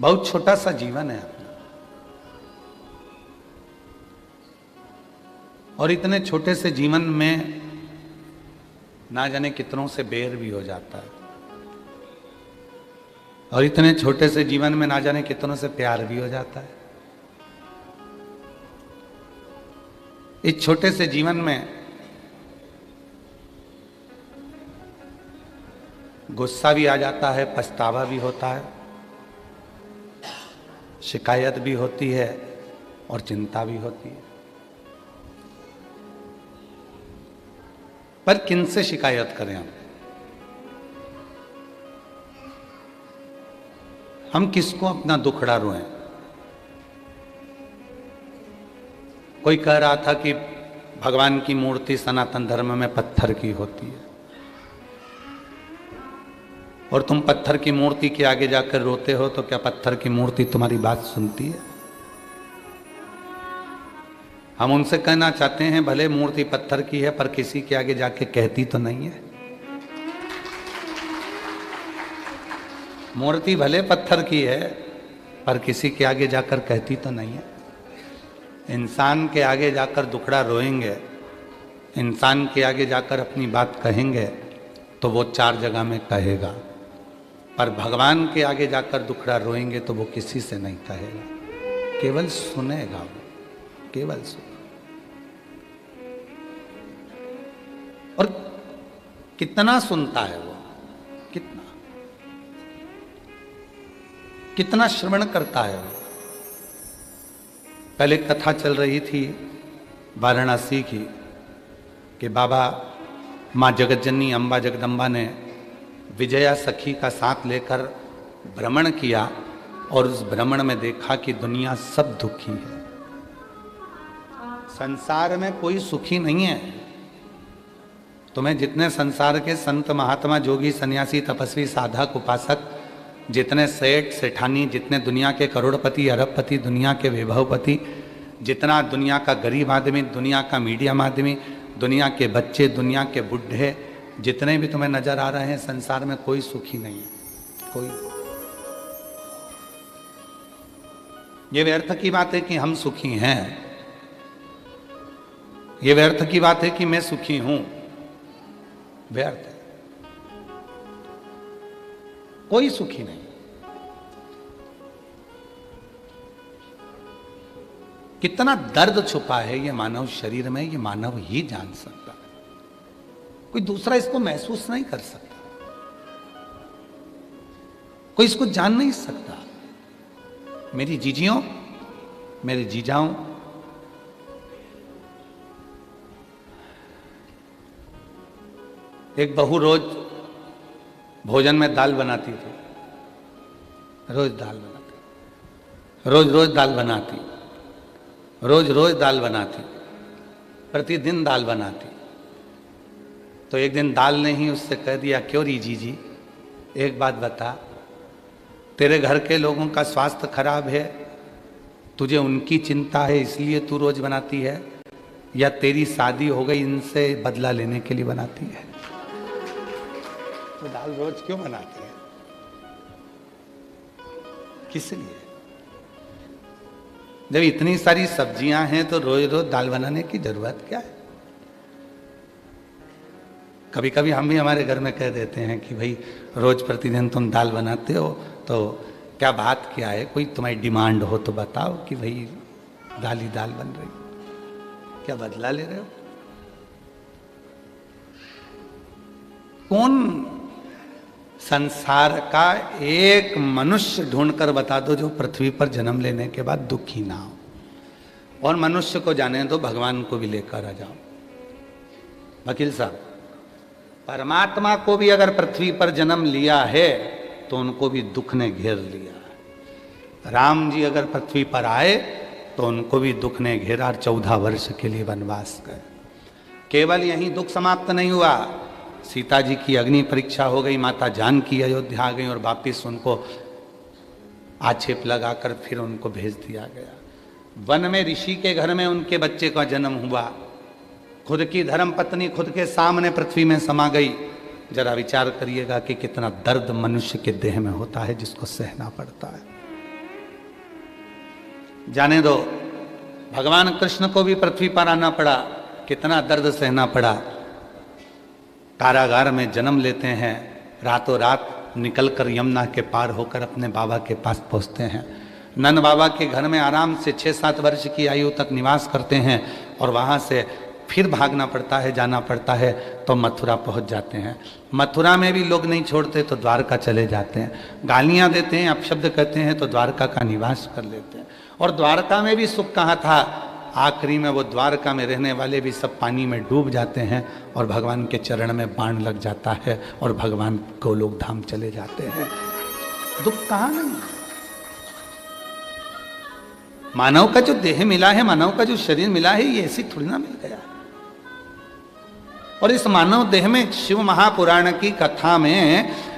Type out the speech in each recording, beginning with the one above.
बहुत छोटा सा जीवन है अपना, और इतने छोटे से जीवन में ना जाने कितनों से बैर भी हो जाता है, और इतने छोटे से जीवन में ना जाने कितनों से प्यार भी हो जाता है। इस छोटे से जीवन में गुस्सा भी आ जाता है, पछतावा भी होता है, शिकायत भी होती है और चिंता भी होती है। पर किनसे शिकायत करें हम किसको अपना दुखड़ा रोएं? कोई कह रहा था कि भगवान की मूर्ति सनातन धर्म में पत्थर की होती है, और तुम पत्थर की मूर्ति के आगे जाकर रोते हो, तो क्या पत्थर की मूर्ति तुम्हारी बात सुनती है? हम उनसे कहना चाहते हैं, भले मूर्ति पत्थर की है पर किसी के आगे जाके कहती तो नहीं है। मूर्ति भले पत्थर की है पर किसी के आगे जाकर कहती तो नहीं है। इंसान के आगे जाकर दुखड़ा रोएंगे, इंसान के आगे जाकर अपनी बात कहेंगे तो वो 4 जगह में कहेगा, पर भगवान के आगे जाकर दुखड़ा रोएंगे तो वो किसी से नहीं कहेगा, केवल सुनेगा, वो केवल सुने। और कितना सुनता है वो, कितना श्रवण करता है वो। पहले कथा चल रही थी वाराणसी की कि बाबा माँ जगतजननी अम्बा जगदम्बा ने विजया सखी का साथ लेकर भ्रमण किया, और उस भ्रमण में देखा कि दुनिया सब दुखी है, संसार में कोई सुखी नहीं है। तुम्हें जितने संसार के संत महात्मा जोगी सन्यासी तपस्वी साधक उपासक, जितने सेठ सेठानी, जितने दुनिया के करोड़पति अरबपति, दुनिया के वैभवपति, जितना दुनिया का गरीब आदमी, दुनिया का मीडियम आदमी, दुनिया के बच्चे, दुनिया के बुढ़े, जितने भी तुम्हें नजर आ रहे हैं, संसार में कोई सुखी नहीं है, कोई। ये व्यर्थ की बात है कि हम सुखी हैं, ये व्यर्थ की बात है कि मैं सुखी हूं, व्यर्थ है। कोई सुखी नहीं। कितना दर्द छुपा है ये मानव शरीर में, ये मानव ही जान सकता है, कोई दूसरा इसको महसूस नहीं कर सकता, कोई इसको जान नहीं सकता। मेरी जीजियों, मेरे जीजाओं, एक बहू रोज भोजन में दाल बनाती थी, रोज दाल बनाती, रोज रोज दाल बनाती, रोज रोज दाल बनाती, प्रतिदिन दाल बनाती। तो एक दिन दाल ने ही उससे कह दिया, क्यों री जीजी, एक बात बता, तेरे घर के लोगों का स्वास्थ्य खराब है, तुझे उनकी चिंता है इसलिए तू रोज बनाती है, या तेरी शादी हो गई इनसे बदला लेने के लिए बनाती है? तो दाल रोज क्यों बनाते हैं, किस लिए? जब इतनी सारी सब्जियां हैं तो रोज रोज दाल बनाने की जरूरत क्या है? कभी कभी हम भी हमारे घर में कह देते हैं कि भाई रोज प्रतिदिन तुम दाल बनाते हो, तो क्या बात क्या है, कोई तुम्हारी डिमांड हो तो बताओ कि भाई दाल ही दाल बन रही, क्या बदला ले रहे हो? कौन संसार का एक मनुष्य ढूंढकर बता दो जो पृथ्वी पर जन्म लेने के बाद दुखी ना हो? और मनुष्य को जाने दो, भगवान को भी लेकर आ जाओ। वकील साहब, परमात्मा को भी अगर पृथ्वी पर जन्म लिया है तो उनको भी दुख ने घेर लिया। राम जी अगर पृथ्वी पर आए तो उनको भी दुख ने घेरा, 14 वर्ष के लिए वनवास गए। केवल यही दुख समाप्त नहीं हुआ, सीता जी की अग्नि परीक्षा हो गई, माता जानकी अयोध्या आ गई, और वापिस उनको आक्षेप लगाकर फिर उनको भेज दिया गया। वन में ऋषि के घर में उनके बच्चे का जन्म हुआ, खुद की धर्म पत्नी खुद के सामने पृथ्वी में समा गई। जरा विचार करिएगा कि कितना दर्द मनुष्य के देह में होता है जिसको सहना पड़ता है। जाने दो, भगवान कृष्ण को भी पृथ्वी पर आना पड़ा, कितना दर्द सहना पड़ा। कारागार में जन्म लेते हैं, रातों रात निकलकर यमुना के पार होकर अपने बाबा के पास पहुंचते हैं। नंद बाबा के घर में आराम से 6-7 वर्ष की आयु तक निवास करते हैं और वहाँ से फिर भागना पड़ता है, जाना पड़ता है, तो मथुरा पहुँच जाते हैं। मथुरा में भी लोग नहीं छोड़ते तो द्वारका चले जाते हैं, गालियाँ देते हैं, अपशब्द कहते हैं तो द्वारका का निवास कर लेते हैं। और द्वारका में भी सुख कहाँ था, आखिरी में वो द्वारका में रहने वाले भी सब पानी में डूब जाते हैं और भगवान के चरण में बाण लग जाता है और भगवान गोलोक धाम चले जाते हैं। दुख कहाँ नहीं। मानव का जो देह मिला है, मानव का जो शरीर मिला है, ये ऐसी थोड़ी ना मिल गया। और इस मानव देह में शिव महापुराण की कथा में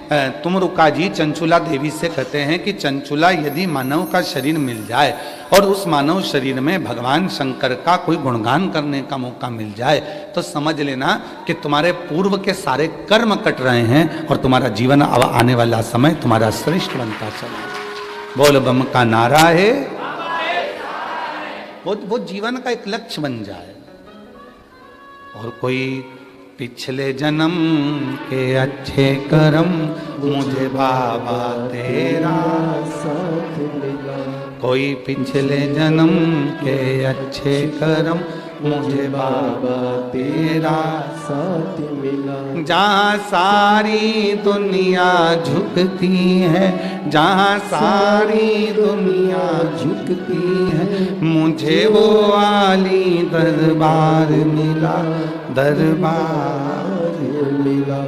तुमरुका जी चंचुला देवी से कहते हैं कि चंचुला, यदि मानव का शरीर मिल जाए और उस मानव शरीर में भगवान शंकर का कोई गुणगान करने का मौका मिल जाए तो समझ लेना कि तुम्हारे पूर्व के सारे कर्म कट रहे हैं और तुम्हारा जीवन अब आने वाला समय तुम्हारा श्रेष्ठ बनता चला। बोल बम का नारा है, वो जीवन का एक लक्ष्य बन जाए। और कोई पिछले जन्म के अच्छे कर्म मुझे बाबा तेरा साथ मिला, कोई पिछले जन्म के अच्छे कर्म मुझे बाबा तेरा साथ मिला। जहाँ सारी दुनिया झुकती है, जहाँ सारी दुनिया झुकती है, मुझे वो आली दरबार मिला, दरबार मिला।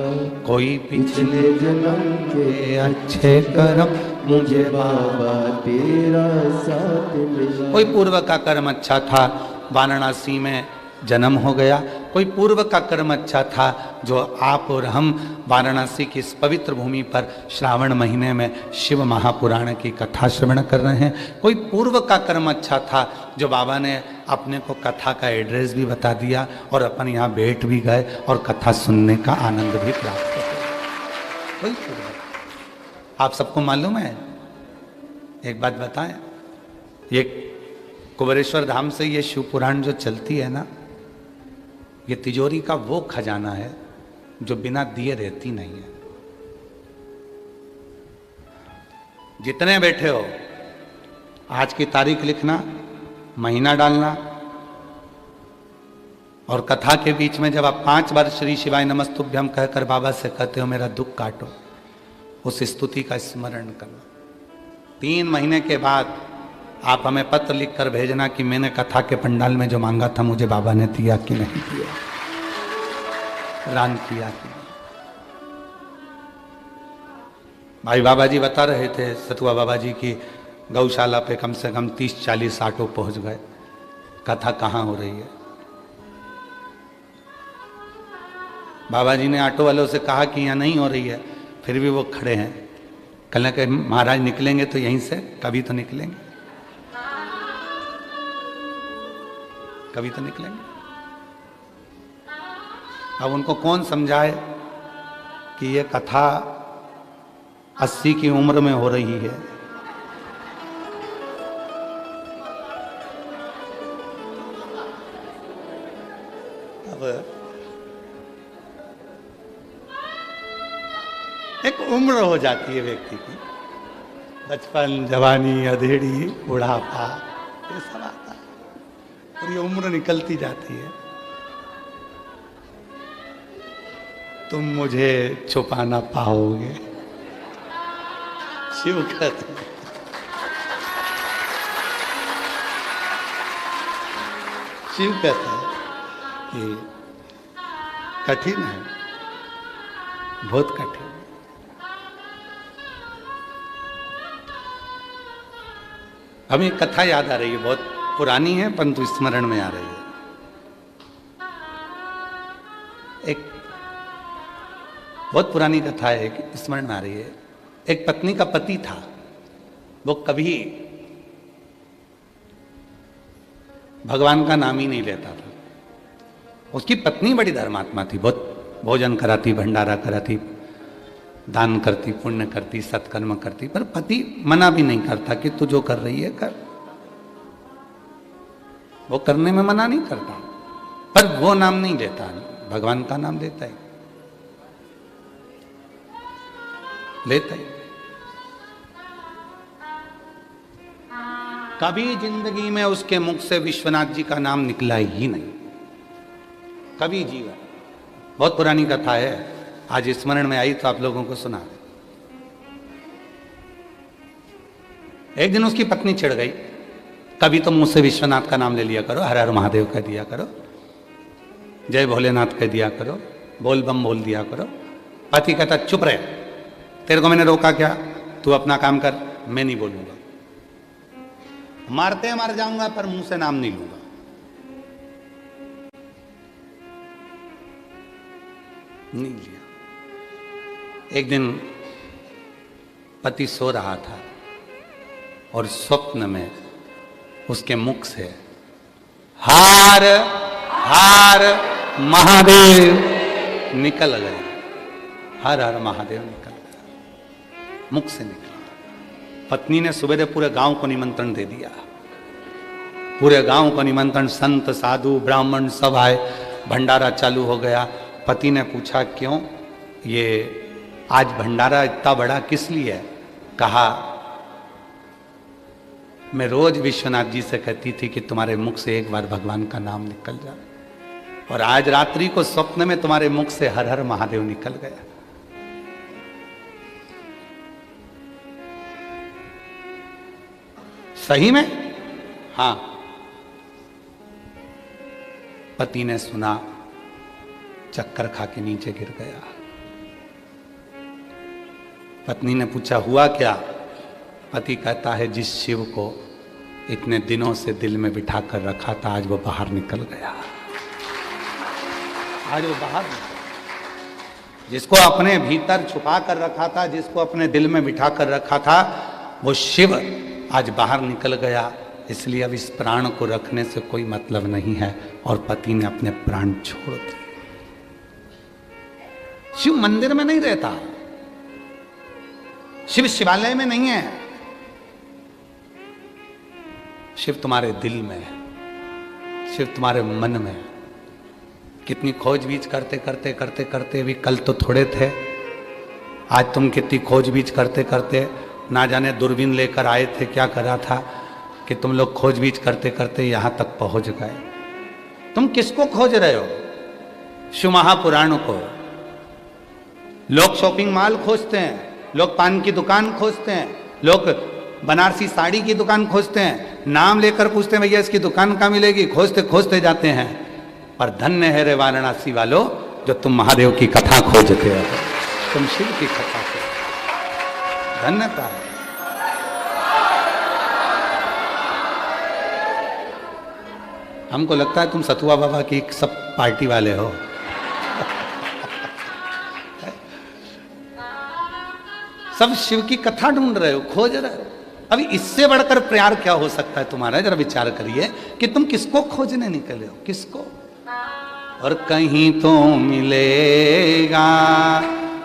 कोई पिछले जन्म के अच्छे कर्म मुझे बाबा तेरा साथ मिला। कोई पूर्व का कर्म अच्छा था, वाराणसी में जन्म हो गया। कोई पूर्व का कर्म अच्छा था, जो आप और हम वाराणसी की इस पवित्र भूमि पर श्रावण महीने में शिव महापुराण की कथा श्रवण कर रहे हैं। कोई पूर्व का कर्म अच्छा था, जो बाबा ने अपने को कथा का एड्रेस भी बता दिया और अपन यहाँ बैठ भी गए और कथा सुनने का आनंद भी प्राप्त किया। कोई पूर्व। आप सबको मालूम है, एक बात बताएं, ये कुबेरेश्वर धाम से ये शिव पुराण जो चलती है ना, ये तिजोरी का वो खजाना है जो बिना दिए रहती नहीं है। जितने बैठे हो, आज की तारीख लिखना, महीना डालना, और कथा के बीच में जब आप 5 बार श्री शिवाय नमस्तुभ्यम कहकर बाबा से कहते हो मेरा दुख काटो, उस स्तुति का स्मरण करना। 3 महीने के बाद आप हमें पत्र लिखकर भेजना कि मैंने कथा के पंडाल में जो मांगा था मुझे बाबा ने दिया कि नहीं दिया, रान किया कि नहीं। भाई बाबा जी बता रहे थे, सतुआ बाबा जी की गौशाला पे कम से कम 30-40 ऑटो पहुंच गए। कथा कहाँ हो रही है? बाबा जी ने ऑटो वालों से कहा कि यहाँ नहीं हो रही है, फिर भी वो खड़े हैं। कल के महाराज निकलेंगे तो यहीं से कभी तो निकलेंगे, कभी तो निकलेंगे। अब उनको कौन समझाए कि ये कथा 80 की उम्र में हो रही है। अब एक उम्र हो जाती है व्यक्ति की, बचपन, जवानी, अधेड़ी, बुढ़ापा, ये सब आता है और ये उम्र निकलती जाती है। तुम मुझे छुपा ना पाओगे, शिव कहते हैं। शिव कहते हैं कि कठिन है, बहुत कठिन। हमें कथा याद आ रही है, बहुत पुरानी है परंतु स्मरण में आ रही है। एक बहुत पुरानी कथा है, स्मरण में आ रही है। एक पत्नी का पति था, वो कभी भगवान का नाम ही नहीं लेता था। उसकी पत्नी बड़ी धर्मात्मा थी, बहुत भोजन कराती, भंडारा कराती, दान करती, पुण्य करती, सत्कर्म करती, पर पति मना भी नहीं करता कि तू जो कर रही है कर। वो करने में मना नहीं करता, पर वो नाम नहीं लेता, भगवान का नाम लेता है, लेता है। कभी जिंदगी में उसके मुख से विश्वनाथ जी का नाम निकला ही नहीं, कभी जीवन। बहुत पुरानी कथा है, आज स्मरण में आई तो आप लोगों को सुना। एक दिन उसकी पत्नी चिढ़ गई, कभी तुम मुझसे विश्वनाथ का नाम ले लिया करो, हर हर महादेव कह दिया करो, जय भोलेनाथ कह दिया करो, बोल बम बोल दिया करो। पति कहता चुप रहे, तेरे को मैंने रोका क्या, तू अपना काम कर, मैं नहीं बोलूंगा, मारते मर जाऊंगा पर मुंह से नाम नहीं लूंगा। नहीं लिया। एक दिन पति सो रहा था और स्वप्न में उसके मुख से हार हार महादेव निकल गए, हर हर महादेव निकल गया, मुख से निकला। पत्नी ने सुबह पूरे गांव को निमंत्रण दे दिया, पूरे गांव को निमंत्रण, संत साधु ब्राह्मण सब आए, भंडारा चालू हो गया। पति ने पूछा क्यों ये आज भंडारा इतना बड़ा किस लिए है? कहा मैं रोज विश्वनाथ जी से कहती थी कि तुम्हारे मुख से एक बार भगवान का नाम निकल जाए, और आज रात्रि को स्वप्न में तुम्हारे मुख से हर हर महादेव निकल गया। सही में? हां। पति ने सुना, चक्कर खा के नीचे गिर गया। पत्नी ने पूछा हुआ क्या? पति कहता है जिस शिव को इतने दिनों से दिल में बिठा कर रखा था, आज वो बाहर निकल गया, आज वो बाहर निकल। जिसको अपने भीतर छुपा कर रखा था, जिसको अपने दिल में बिठा कर रखा था, वो शिव आज बाहर निकल गया। इसलिए अब इस प्राण को रखने से कोई मतलब नहीं है, और पति ने अपने प्राण छोड़ दिए। शिव मंदिर में नहीं रहता, शिव शिवालय में नहीं है, शिव तुम्हारे दिल में है, शिव तुम्हारे मन में है। कितनी खोजबीज करते करते करते करते भी कल तो थोड़े थे, आज तुम कितनी खोजबीज करते करते, ना जाने दूरबीन लेकर आए थे, क्या करा था कि तुम लोग खोजबीज करते करते यहां तक पहुंच गए। तुम किसको खोज रहे हो? शिव महापुराण को। लोग शॉपिंग मॉल खोजते हैं, लोग पान की दुकान खोजते हैं, लोग बनारसी साड़ी की दुकान खोजते हैं, नाम लेकर पूछते हैं भैया इसकी दुकान कहाँ मिलेगी, खोजते खोजते जाते हैं। पर धन्य है रे वाराणसी वालों जो तुम महादेव की कथा खोजते हो, तुम शिव की कथा खोजते, धन्यता है। हमको लगता है तुम सतुआ बाबा की सब पार्टी वाले हो। सब शिव की कथा ढूंढ रहे हो, खोज रहे हो। अभी इससे बढ़कर प्यार क्या हो सकता है तुम्हारा? जरा विचार करिए कि तुम किसको खोजने निकले हो, किसको? और कहीं तो मिलेगा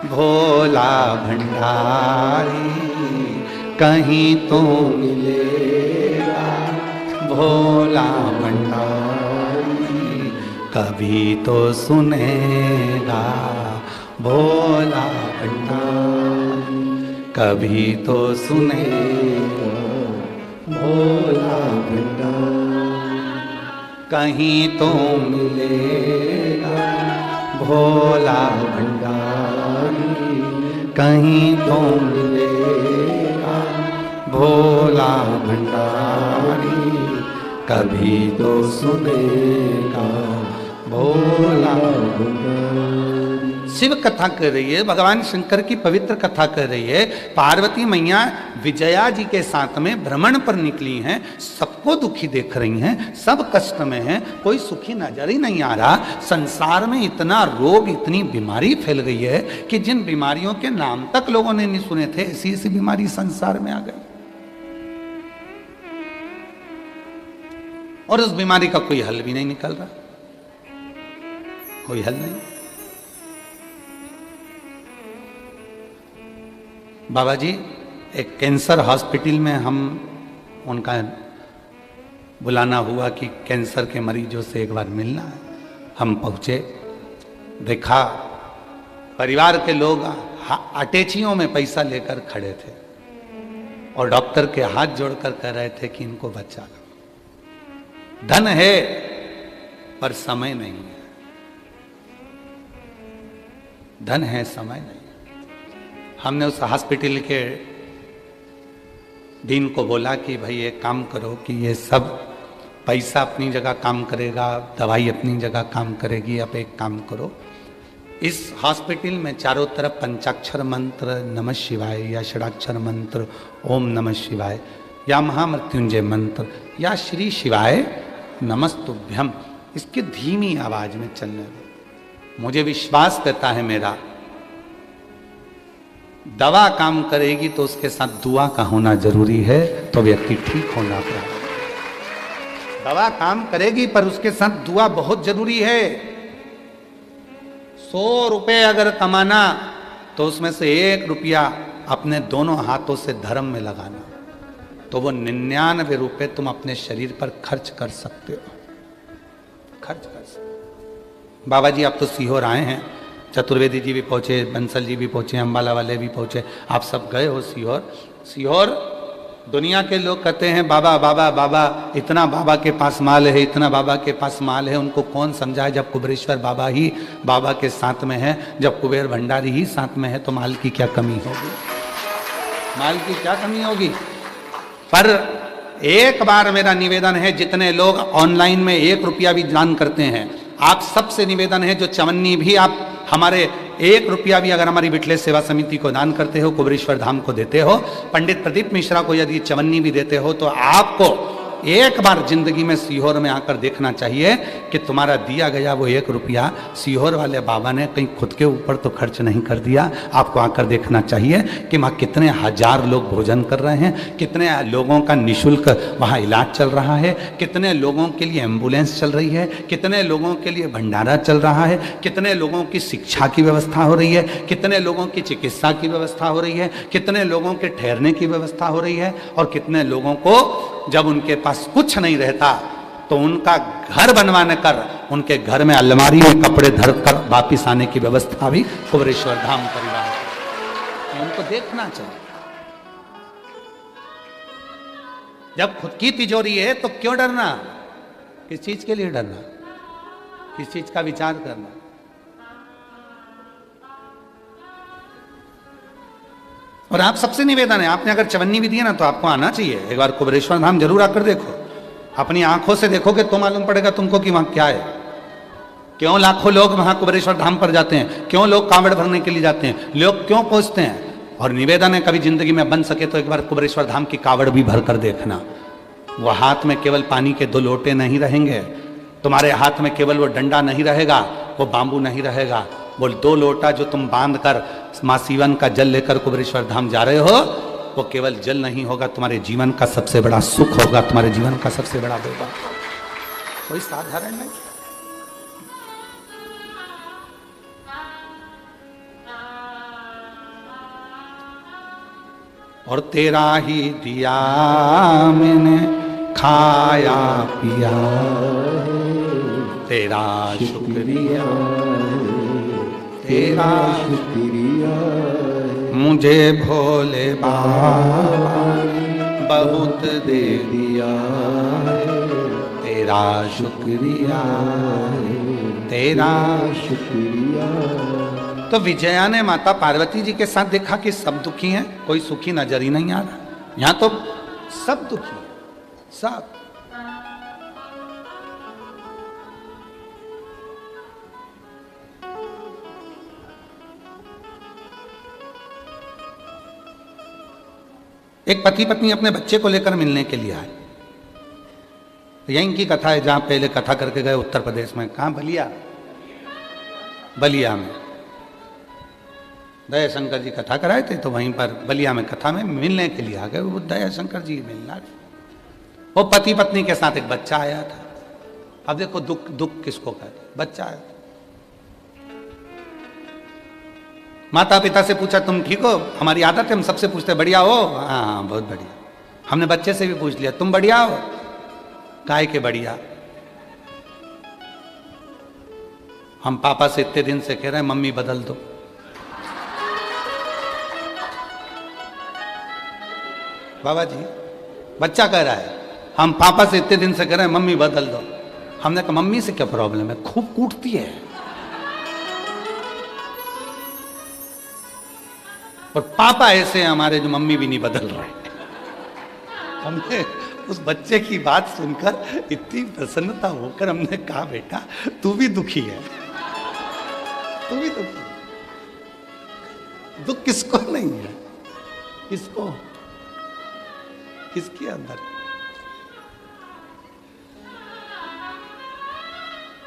भोला भंडारी, कहीं तो मिलेगा भोला भंडारी, कभी तो सुनेगा भोला भंडारी, कभी तो सुनेगा भोला भंडारी, कहीं तो मिलेगा भोला भंडारी, कहीं तो मिलेगा भोला भंडारी, कभी तो सुनेगा भोला भंडारी। शिव कथा कर रही है, भगवान शंकर की पवित्र कथा कर रही है। पार्वती मैया विजया जी के साथ में भ्रमण पर निकली हैं, सबको दुखी देख रही हैं, सब कष्ट में हैं, कोई सुखी नजर ही नहीं आ रहा। संसार में इतना रोग, इतनी बीमारी फैल गई है कि जिन बीमारियों के नाम तक लोगों ने नहीं सुने थे, ऐसी ऐसी बीमारी संसार में आ गई, और उस बीमारी का कोई हल भी नहीं निकल रहा, कोई हल नहीं। बाबा जी एक कैंसर हॉस्पिटल में हम उनका बुलाना हुआ कि कैंसर के मरीजों से एक बार मिलना है। हम पहुंचे, देखा परिवार के लोग अटैचियों में पैसा लेकर खड़े थे और डॉक्टर के हाथ जोड़कर कह रहे थे कि इनको बचा लो। धन है पर समय नहीं है, धन है समय नहीं। हमने उस हॉस्पिटल के डीन को बोला कि भाई एक काम करो कि ये सब पैसा अपनी जगह काम करेगा, दवाई अपनी जगह काम करेगी, अब एक काम करो, इस हॉस्पिटल में चारों तरफ पंचाक्षर मंत्र नमः शिवाय या षडाक्षर मंत्र ओम नमः शिवाय या महामृत्युंजय मंत्र या श्री शिवाय नमस्तुभ्यम, इसकी धीमी आवाज में चलने दो। मुझे विश्वास देता है मेरा, दवा काम करेगी तो उसके साथ दुआ का होना जरूरी है, तो व्यक्ति ठीक होना पड़ेगा। दवा काम करेगी पर उसके साथ दुआ बहुत जरूरी है। 100 रुपए अगर कमाना तो उसमें से 1 रुपया अपने दोनों हाथों से धर्म में लगाना, तो वो 99 रुपए तुम अपने शरीर पर खर्च कर सकते हो, खर्च कर सकते हो। बाबा जी आप तो सीहोर आए हैं, चतुर्वेदी जी भी पहुंचे, बंसल जी भी पहुंचे, अम्बाला वाले भी पहुंचे, आप सब गए हो सीहोर। सीहोर दुनिया के लोग कहते हैं बाबा बाबा बाबा, इतना बाबा के पास माल है, इतना बाबा के पास माल है। उनको कौन समझाए जब कुबेरेश्वर बाबा ही बाबा के साथ में है, जब कुबेर भंडारी ही साथ में है, तो माल की क्या कमी होगी, माल की क्या कमी होगी। पर एक बार मेरा निवेदन है, जितने लोग ऑनलाइन में 1 रुपया भी दान करते हैं, आप सबसे निवेदन है, जो चवन्नी भी आप हमारे 1 रुपया भी अगर हमारी विठलेश सेवा समिति को दान करते हो, कुबेरेश्वर धाम को देते हो, पंडित प्रदीप मिश्रा को यदि चवन्नी भी देते हो, तो आपको एक बार जिंदगी में सीहोर में आकर देखना चाहिए कि तुम्हारा दिया गया वो 1 रुपया सीहोर वाले बाबा ने कहीं खुद के ऊपर तो खर्च नहीं कर दिया। आपको आकर देखना चाहिए कि वहाँ कितने हजार लोग भोजन कर रहे हैं, कितने लोगों का निःशुल्क वहाँ इलाज चल रहा है, कितने लोगों के लिए एम्बुलेंस चल रही है, कितने लोगों के लिए भंडारा चल रहा है, कितने लोगों की शिक्षा की व्यवस्था हो रही है, कितने लोगों की चिकित्सा की व्यवस्था हो रही है, कितने लोगों के ठहरने की व्यवस्था हो रही है, और कितने लोगों को जब उनके पास कुछ नहीं रहता तो उनका घर बनवाने कर उनके घर में अलमारी में कपड़े धर कर वापिस आने की व्यवस्था भी कुबेरेश्वर धाम परिवार है। उनको देखना चाहिए। जब खुद की तिजोरी है तो क्यों डरना, किस चीज के लिए डरना, किस चीज का विचार करना। और आप सबसे निवेदन है, आपने अगर चवन्नी भी दिया ना तो आपको आना चाहिए, एक बार कुबेरेश्वर धाम जरूर आकर देखो, अपनी आंखों से देखोगे तो मालूम पड़ेगा तुमको कि वहां क्या है। क्यों लाखों लोग वहां कुबेरेश्वर धाम पर जाते हैं, क्यों लोग कांवड़ भरने के लिए जाते हैं, लोग क्यों पहुंचते हैं। और निवेदन है, कभी जिंदगी में बन सके तो एक बार कुबेरेश्वर धाम की कावड़ भी भर कर देखना। वो हाथ में केवल पानी के 2 लोटे नहीं रहेंगे, तुम्हारे हाथ में केवल वो डंडा नहीं रहेगा, वो बांबू नहीं रहेगा, वो 2 लोटा जो तुम बांध कर माँ सीवन का जल लेकर कुबेरेश्वर धाम जा रहे हो, वो केवल जल नहीं होगा, तुम्हारे जीवन का सबसे बड़ा सुख होगा, तुम्हारे जीवन का सबसे बड़ा होगा। कोई साधारण नहीं। और तेरा ही दिया मैंने खाया पिया, तेरा शुक्रिया, तेरा शुक्रिया, मुझे भोले बाबा बहुत दे दिया, तेरा शुक्रिया, तेरा शुक्रिया। तो विजया ने माता पार्वती जी के साथ देखा कि सब दुखी हैं, कोई सुखी नजर ही नहीं आ रहा। यहां तो सब दुखी हैं, सब। एक पति पत्नी अपने बच्चे को लेकर मिलने के लिए आए। यहीं की कथा है जहां पहले कथा करके गए उत्तर प्रदेश में। कहां? बलिया, बलिया में दया शंकर जी कथा कराए थे, तो वहीं पर बलिया में कथा में मिलने के लिए आ गए। वो दया शंकर जी मिलना, वो पति पत्नी के साथ एक बच्चा आया था। अब देखो दुख, दुख किसको कहते, बच्चा आया था। माता पिता से पूछा तुम ठीक हो? हमारी आदत है हम सबसे पूछते बढ़िया हो? हाँ बहुत बढ़िया। हमने बच्चे से भी पूछ लिया तुम बढ़िया हो? काय के बढ़िया। हम पापा से इतने दिन से कह रहे हैं मम्मी बदल दो। बाबा जी, बच्चा कह रहा है हम पापा से इतने दिन से कह रहे हैं मम्मी बदल दो। हमने कहा मम्मी से क्या प्रॉब्लम है, खूब कूटती है। और पापा ऐसे हैं हमारे जो मम्मी भी नहीं बदल रहे। हमने उस बच्चे की बात सुनकर इतनी प्रसन्नता होकर हमने कहा बेटा तू भी दुखी है, तू भी दुखी है। दुख किसको नहीं है, किसको, किसके अंदर,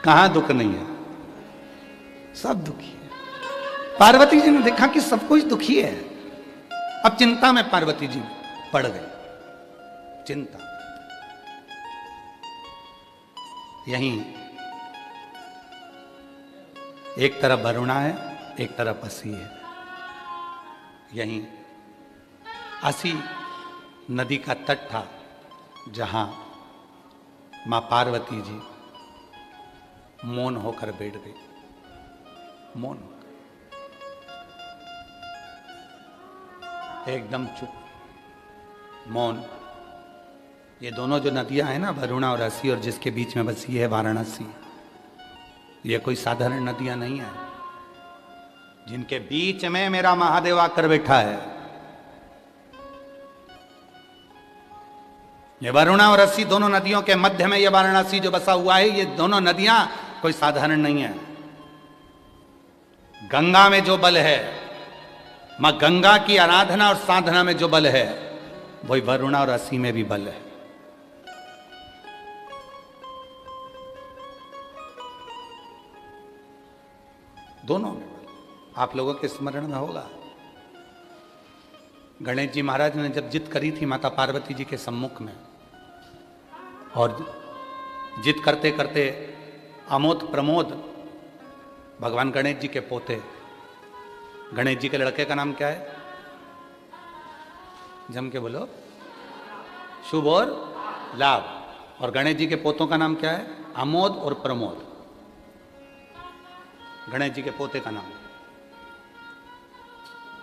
कहां दुख नहीं है, सब दुखी है। पार्वती जी ने देखा कि सब कुछ दुखी है। अब चिंता में पार्वती जी पड़ गए, चिंता। यहीं एक तरफ वरुणा है, एक तरफ असी है। यहीं असी नदी का तट था जहां मां पार्वती जी मौन होकर बैठ गई, मौन होकर एकदम चुप, मौन। ये दोनों जो नदियां हैं ना, वरुणा और असी, और जिसके बीच में बसी है वाराणसी, ये कोई साधारण नदियां नहीं है। जिनके बीच में मेरा महादेव आकर बैठा है, ये वरुणा और असी दोनों नदियों के मध्य में ये वाराणसी जो बसा हुआ है, ये दोनों नदियां कोई साधारण नहीं है। गंगा में जो बल है, मां गंगा की आराधना और साधना में जो बल है, वही वरुणा और असी में भी बल है। दोनों में बल। आप लोगों के स्मरण में होगा गणेश जी महाराज ने जब जिद करी थी माता पार्वती जी के सम्मुख में, और जिद करते करते अमोद प्रमोद भगवान गणेश जी के पोते, गणेश जी के लड़के का नाम क्या है, जम के बोलो, शुभ और लाभ। और गणेश जी के पोतों का नाम क्या है, अमोद और प्रमोद। गणेश जी के पोते का नाम,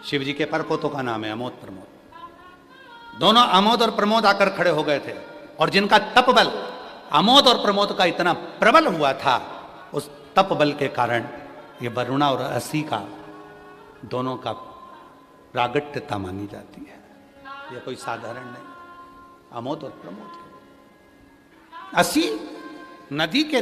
शिव जी के परपोतों का नाम है अमोद प्रमोद। दोनों अमोद और प्रमोद आकर खड़े हो गए थे, और जिनका तप बल अमोद और प्रमोद का इतना प्रबल हुआ था, उस तप बल के कारण ये वरुणा और असी का दोनों का प्रागट्यता मानी जाती है। ये कोई साधारण नहीं, अमोद और प्रमोद। असी नदी के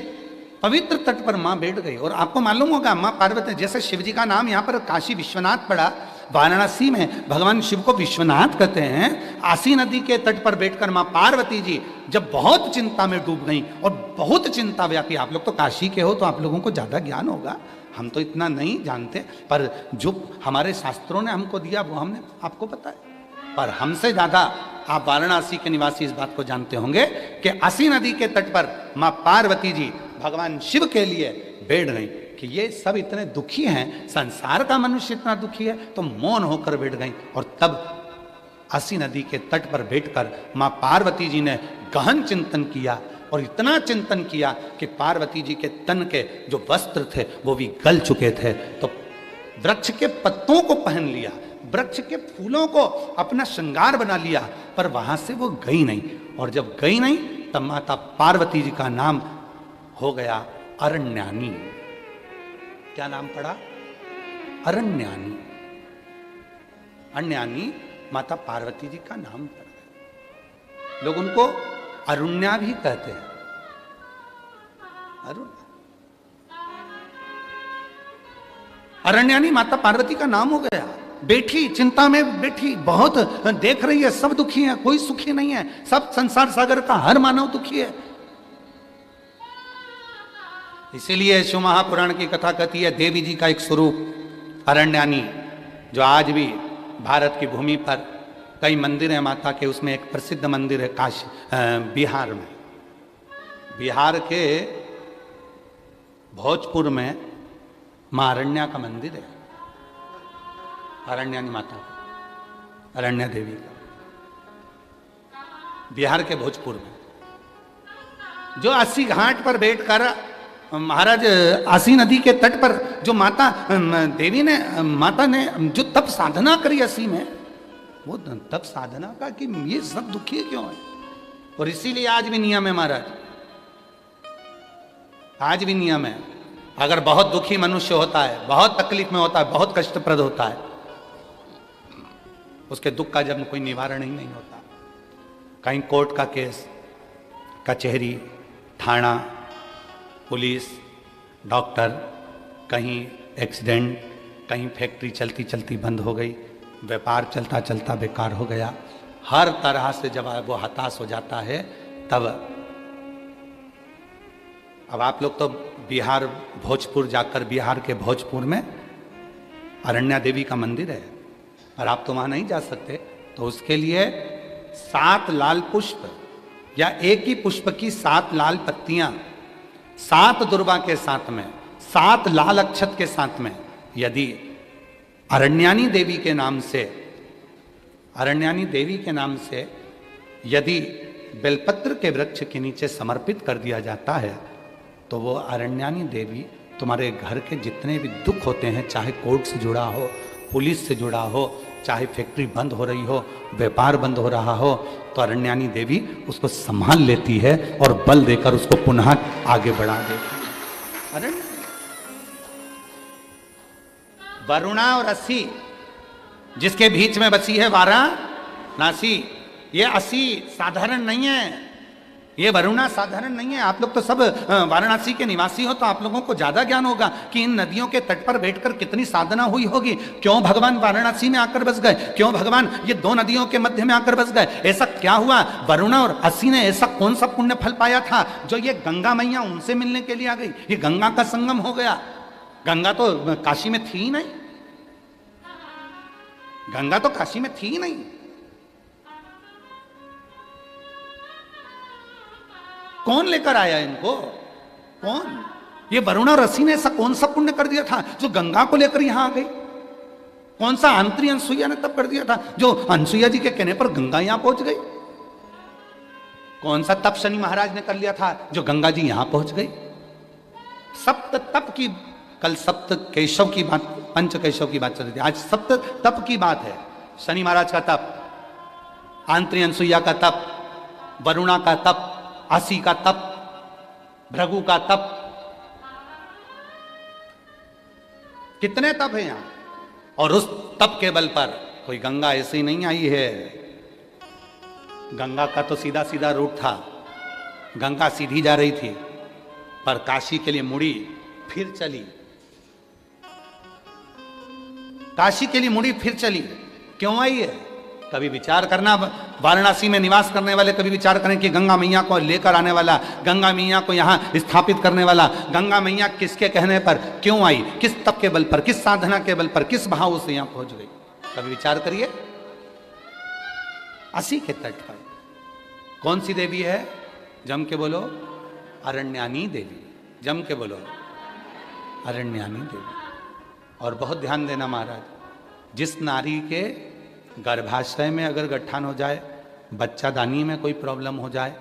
पवित्र तट पर मां बैठ गई। और आपको मालूम होगा मां पार्वती, जैसे शिव जी का नाम यहां पर काशी विश्वनाथ पड़ा, वाराणसी में भगवान शिव को विश्वनाथ कहते हैं। आसी नदी के तट पर बैठकर मां पार्वती जी जब बहुत चिंता में डूब गई, और बहुत चिंता व्यापी। आप लोग तो काशी के हो तो आप लोगों को ज्यादा ज्ञान होगा, हम तो इतना नहीं जानते, पर जो हमारे शास्त्रों ने हमको दिया वो हमने आपको पता है। पर हमसे ज्यादा आप वाराणसी के निवासी इस बात को जानते होंगे कि आसी नदी के तट पर मां पार्वती जी भगवान शिव के लिए बैठ गई कि ये सब इतने दुखी हैं, संसार का मनुष्य इतना दुखी है, तो मौन होकर बैठ गई। और तब आसी नदी के तट पर बैठकर मां पार्वती जी ने गहन चिंतन किया, और इतना चिंतन किया कि पार्वती जी के तन के जो वस्त्र थे वो भी गल चुके थे। तो वृक्ष के पत्तों को पहन लिया, वृक्ष के फूलों को अपना श्रृंगार बना लिया, पर वहां से वो गई नहीं। और जब गई नहीं तब माता पार्वती जी का नाम हो गया अरण्यानी। क्या नाम पड़ा, अरण्यानी। अरण्यानी माता पार्वती जी का नाम पड़ गया। लोग उनको अरुण्या भी कहते हैं, अरुण। अरण्यानी माता पार्वती का नाम हो गया। बैठी चिंता में बैठी, बहुत देख रही है, सब दुखी है, कोई सुखी नहीं है, सब संसार सागर का हर मानव दुखी है। इसीलिए शिव महापुराण की कथा कहती है देवी जी का एक स्वरूप अरण्यानी, जो आज भी भारत की भूमि पर कई मंदिर हैं माता के, उसमें एक प्रसिद्ध मंदिर है काशी बिहार में। बिहार के भोजपुर में मां अरण्या का मंदिर है, अरण्यानी माता का, अरण्या देवी का, बिहार के भोजपुर में। जो 80 घाट पर बैठकर महाराज आसी नदी के तट पर जो माता ने जो तप साधना करी 80 में, वो तप साधना का कि ये सब दुखी क्यों है। और इसीलिए आज भी नियम है महाराज, आज भी नियम है, अगर बहुत दुखी मनुष्य होता है, बहुत तकलीफ में होता है, बहुत कष्टप्रद होता है, उसके दुख का जब कोई निवारण ही नहीं होता, कहीं कोर्ट का केस, कचहरी, थाना, पुलिस, डॉक्टर, कहीं एक्सीडेंट, कहीं फैक्ट्री चलती चलती बंद हो गई, व्यापार चलता चलता बेकार हो गया, हर तरह से जब वो हताश हो जाता है तब, अब आप लोग तो बिहार भोजपुर जाकर, बिहार के भोजपुर में अरण्या देवी का मंदिर है, पर आप तो वहां नहीं जा सकते, तो उसके लिए 7 लाल पुष्प या एक ही पुष्प की 7 लाल पत्तियां, 7 दुर्वा के साथ में, 7 लाल अक्षत के साथ में, यदि अरण्यानी देवी के नाम से, अरण्यानी देवी के नाम से यदि बेलपत्र के वृक्ष के नीचे समर्पित कर दिया जाता है, तो वो अरण्यानी देवी तुम्हारे घर के जितने भी दुख होते हैं, चाहे कोर्ट से जुड़ा हो, पुलिस से जुड़ा हो, चाहे फैक्ट्री बंद हो रही हो, व्यापार बंद हो रहा हो, तो अरण्यानी देवी उसको संभाल लेती है और बल देकर उसको पुनः आगे बढ़ा देती है। वरुणा और असी जिसके बीच में बसी है वाराणसी, ये असी साधारण नहीं है, ये वरुणा साधारण नहीं है। आप लोग तो सब वाराणसी के निवासी हो, तो आप लोगों को ज्यादा ज्ञान होगा कि इन नदियों के तट पर बैठकर कितनी साधना हुई होगी, क्यों भगवान वाराणसी में आकर बस गए, क्यों भगवान ये 2 नदियों के मध्य में आकर बस गए, ऐसा क्या हुआ, वरुणा और असी ने ऐसा कौन सा पुण्य फल पाया था जो ये गंगा मैया उनसे मिलने के लिए आ गई, ये गंगा का संगम हो गया। गंगा तो काशी में थी ही नहीं, गंगा तो काशी में थी ही नहीं। कौन लेकर आया इनको, कौन, ये वरुणा और असी ने ऐसा कौन सा पुण्य कर दिया था जो गंगा को लेकर यहां आ गई, कौन सा आंतरी अनसुईया ने तब कर दिया था जो अनसुईया जी के कहने पर गंगा यहां पहुंच गई, कौन सा तप शनि महाराज ने कर लिया था जो गंगा जी यहां पहुंच गई। सप्त तप की, कल सप्त केशव की बात, पंच केशव की बात चल रही थी, आज सप्त तप की बात है। शनि महाराज का तप, आंतरी अनसुईया का तप, वरुणा का तप, असी का तप, भृगु का तप, कितने तप हैं यहां। और उस तप के बल पर कोई गंगा ऐसे ही नहीं आई है, गंगा का तो सीधा सीधा रूट था, गंगा सीधी जा रही थी, पर काशी के लिए मुड़ी फिर चली, काशी के लिए मुड़ी फिर चली, क्यों आई है। कभी विचार करना, वाराणसी में निवास करने वाले कभी विचार करें कि गंगा मैया को लेकर आने वाला, गंगा मैया को यहाँ स्थापित करने वाला, गंगा मैया किसके कहने पर क्यों आई, किस तप के बल पर, किस साधना के बल पर, किस भाव से यहाँ पहुंच गई, कभी विचार करिए। असी के तट पर कौन सी देवी है, जम के बोलो, अरण्यानी देवी, जम के बोलो, अरण्यानी देवी। और बहुत ध्यान देना महाराज, जिस नारी के गर्भाशय में अगर गट्ठान हो जाए, बच्चादानी में कोई प्रॉब्लम हो जाए,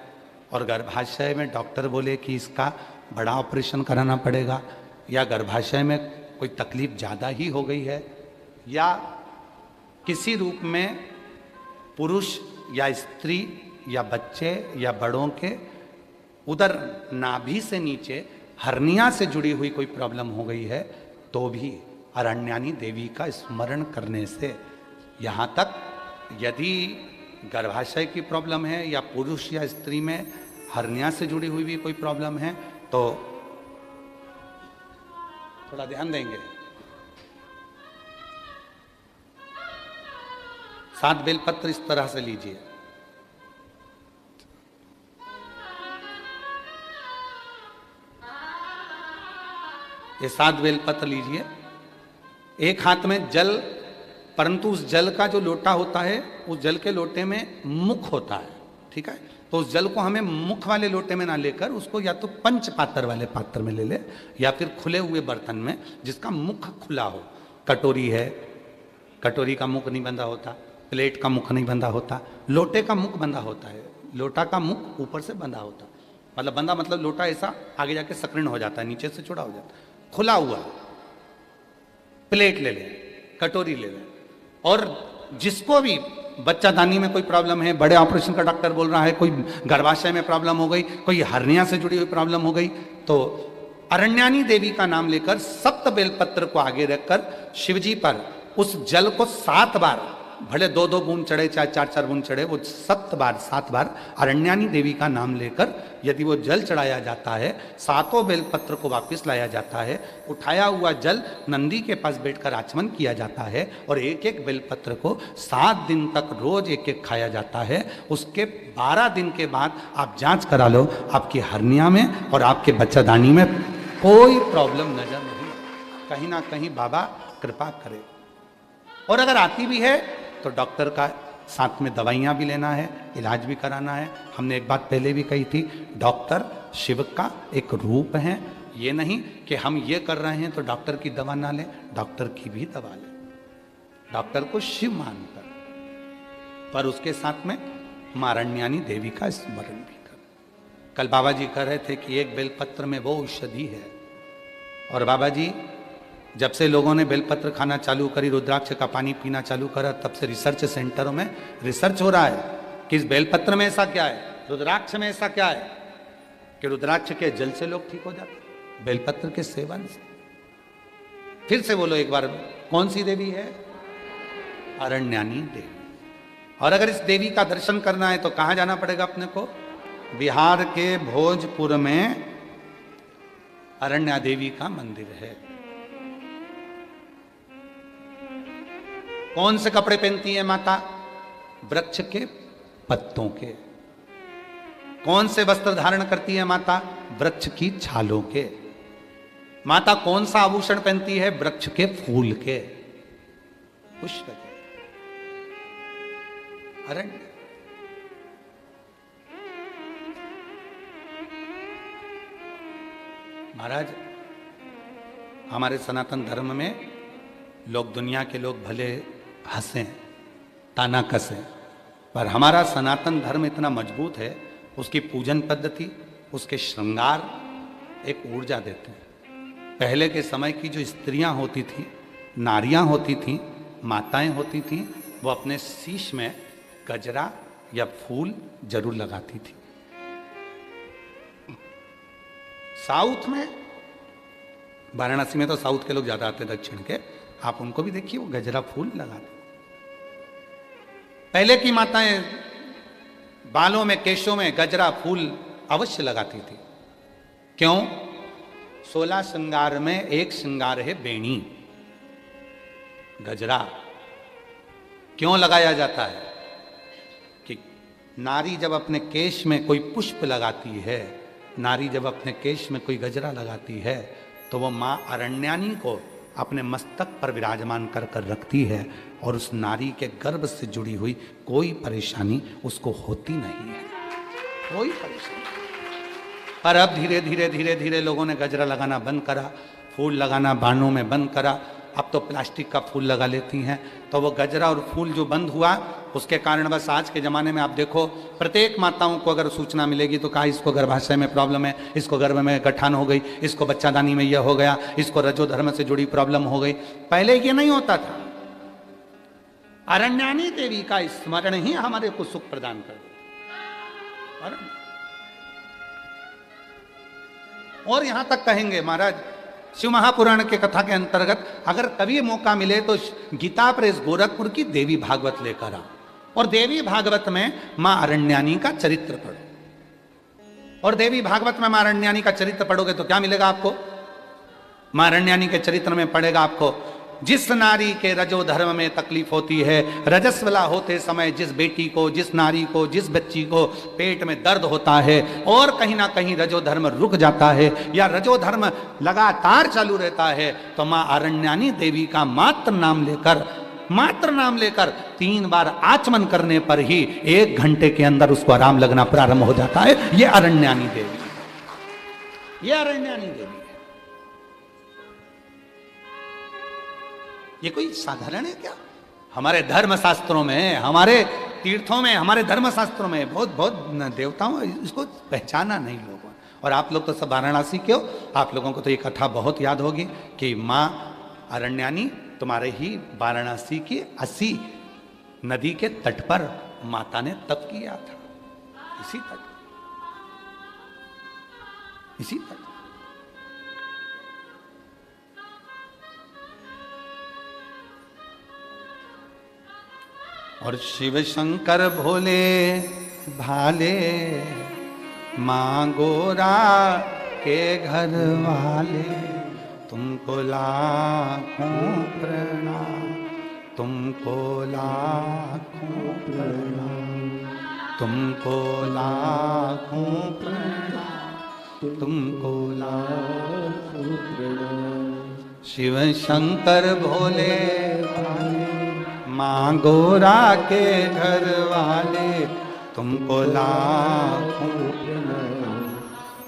और गर्भाशय में डॉक्टर बोले कि इसका बड़ा ऑपरेशन कराना पड़ेगा, या गर्भाशय में कोई तकलीफ ज़्यादा ही हो गई है, या किसी रूप में पुरुष या स्त्री या बच्चे या बड़ों के उधर नाभि से नीचे हर्निया से जुड़ी हुई कोई प्रॉब्लम हो गई है, तो भी अरण्यानी देवी का स्मरण करने से, यहाँ तक यदि गर्भाशय की प्रॉब्लम है या पुरुष या स्त्री में हर्निया से जुड़ी हुई भी कोई प्रॉब्लम है, तो थोड़ा ध्यान देंगे। 7 बेलपत्र इस तरह से लीजिए, ये 7 बेलपत्र लीजिए, एक हाथ में जल, परंतु उस जल का जो लोटा होता है, उस जल के लोटे में मुख होता है, ठीक है, तो उस जल को हमें मुख वाले लोटे में ना लेकर उसको या तो पंच पात्र वाले पात्र में ले ले, या फिर खुले हुए बर्तन में जिसका मुख खुला हो। कटोरी है, कटोरी का मुख नहीं बंधा होता, प्लेट का मुख नहीं बंधा होता, लोटे का मुख बंधा होता है, लोटा का मुख ऊपर से बंधा होता, मतलब बंधा मतलब लोटा ऐसा आगे जाके सक्रिण हो जाता है, नीचे से चौड़ा हो जाता है, खुला हुआ। प्लेट ले लें, कटोरी ले लें। और जिसको भी बच्चादानी में कोई प्रॉब्लम है, बड़े ऑपरेशन का डॉक्टर बोल रहा है, कोई गर्भाशय में प्रॉब्लम हो गई, कोई हर्निया से जुड़ी हुई प्रॉब्लम हो गई, तो अरण्यानी देवी का नाम लेकर 7 बेलपत्र को आगे रखकर शिवजी पर उस जल को 7 बार, भले 2-2 बूंद चढ़े चाहे 4-4 बूंद चढ़े, वो 7 बार अरण्यानी देवी का नाम लेकर यदि वो जल चढ़ाया जाता है, 7 बेलपत्र को वापस लाया जाता है, उठाया हुआ जल नंदी के पास बैठकर आचमन किया जाता है और एक एक बेलपत्र को 7 दिन तक रोज एक एक खाया जाता है। उसके 12 दिन के बाद आप जांच करा लो, आपकी हर्निया में और आपके बच्चादानी में कोई प्रॉब्लम नजर नहीं, कहीं ना कहीं बाबा कृपा करे। और अगर आती भी है तो डॉक्टर का साथ में दवाइयाँ भी लेना है, इलाज भी कराना है। हमने एक बात पहले भी कही थी, डॉक्टर शिव का एक रूप है। ये नहीं कि हम ये कर रहे हैं तो डॉक्टर की दवा ना लें, डॉक्टर की भी दवा लें, डॉक्टर को शिव मानकर, पर उसके साथ में मां अरण्यानी देवी का स्मरण भी कर। कल बाबा जी कह रहे थे कि एक बेलपत्र में वो औषधि है। और बाबा जी जब से लोगों ने बेलपत्र खाना चालू करी, रुद्राक्ष का पानी पीना चालू करा, तब से रिसर्च सेंटरों में रिसर्च हो रहा है कि इस बेलपत्र में ऐसा क्या है, रुद्राक्ष में ऐसा क्या है कि रुद्राक्ष के जल से लोग ठीक हो जाते, बेलपत्र के सेवन से। फिर से बोलो एक बार, कौन सी देवी है? अरण्यानी देवी। और अगर इस देवी का दर्शन करना है तो कहां जाना पड़ेगा अपने को? बिहार के भोजपुर में अरण्या देवी का मंदिर है। कौन से कपड़े पहनती है माता? वृक्ष के पत्तों के। कौन से वस्त्र धारण करती है माता? वृक्ष की छालों के। माता कौन सा आभूषण पहनती है? वृक्ष के फूल के, पुष्प के। अरण्य। महाराज, हमारे सनातन धर्म में लोग, दुनिया के लोग भले हंसें, ताना कसें, पर हमारा सनातन धर्म इतना मजबूत है, उसकी पूजन पद्धति, उसके श्रृंगार एक ऊर्जा देते हैं। पहले के समय की जो स्त्रियां होती थी, नारियां होती थी, माताएं होती थी, वो अपने शीश में गजरा या फूल जरूर लगाती थी। साउथ में, वाराणसी में तो साउथ के लोग ज्यादा आते हैं, दक्षिण के, आप उनको भी देखिए, वो गजरा फूल लगाते। पहले की माताएं बालों में, केशों में गजरा फूल अवश्य लगाती थी। क्यों? 16 श्रृंगार में एक श्रृंगार है बेणी, गजरा। क्यों लगाया जाता है? कि नारी जब अपने केश में कोई पुष्प लगाती है, नारी जब अपने केश में कोई गजरा लगाती है, तो वो मां अरण्यानी को अपने मस्तक पर विराजमान कर कर रखती है और उस नारी के गर्भ से जुड़ी हुई कोई परेशानी उसको होती नहीं है, कोई परेशानी। पर अब धीरे धीरे धीरे धीरे लोगों ने गजरा लगाना बंद करा, फूल लगाना बाणों में बंद करा। अब तो प्लास्टिक का फूल लगा लेती हैं। तो वो गजरा और फूल जो बंद हुआ, उसके कारण बस आज के ज़माने में आप देखो, प्रत्येक माताओं को अगर सूचना मिलेगी तो कहा इसको गर्भाशय में प्रॉब्लम है, इसको गर्भ में गठान हो गई, इसको बच्चादानी में यह हो गया, इसको रजोधर्म से जुड़ी प्रॉब्लम हो गई। पहले ये नहीं होता था। अरण्यानी देवी का स्मरण ही हमारे को सुख प्रदान कर देता। और यहां तक कहेंगे महाराज, शिव महापुराण के कथा के अंतर्गत अगर कभी मौका मिले तो गीता प्रेस गोरखपुर की देवी भागवत लेकर आओ, और देवी भागवत में मां अरण्यानी का चरित्र पढ़ो। और देवी भागवत में मां अरण्यानी का चरित्र पढ़ोगे तो क्या मिलेगा आपको? मां अरण्यानी के चरित्र में पढ़ेगा आपको, जिस नारी के रजो धर्म में तकलीफ होती है, रजस्वला होते समय जिस बेटी को, जिस नारी को, जिस बच्ची को पेट में दर्द होता है और कहीं ना कहीं रजो धर्म रुक जाता है या रजो धर्म लगातार चालू रहता है, तो मां अरण्यानी देवी का मात्र नाम लेकर 3 बार आचमन करने पर ही 1 घंटे के अंदर उसको आराम लगना प्रारंभ हो जाता है। ये अरण्यानी देवी, ये अरण्यानी देवी। ये कोई साधारण है क्या? हमारे धर्म शास्त्रों में, हमारे तीर्थों में, हमारे धर्म शास्त्रों में बहुत बहुत देवताओं, इसको पहचाना नहीं लोगों। और आप लोग तो सब वाराणसी के हो, आप लोगों को तो ये कथा बहुत याद होगी कि माँ अरण्यानी तुम्हारे ही वाराणसी की 80 नदी के तट पर माता ने तप किया था। इसी तट, इसी तट। और शिव शंकर भोले भाले माँ गोरा के घर वाले, तुमको लाखों प्रणाम, तुमको लाखों प्रणाम, तुमको लाखों प्रणाम, तुमको लाखों प्रणाम। शिव शंकर भोले भाले माँ गोरा के घर वाले, तुमको लाखों प्रणाम,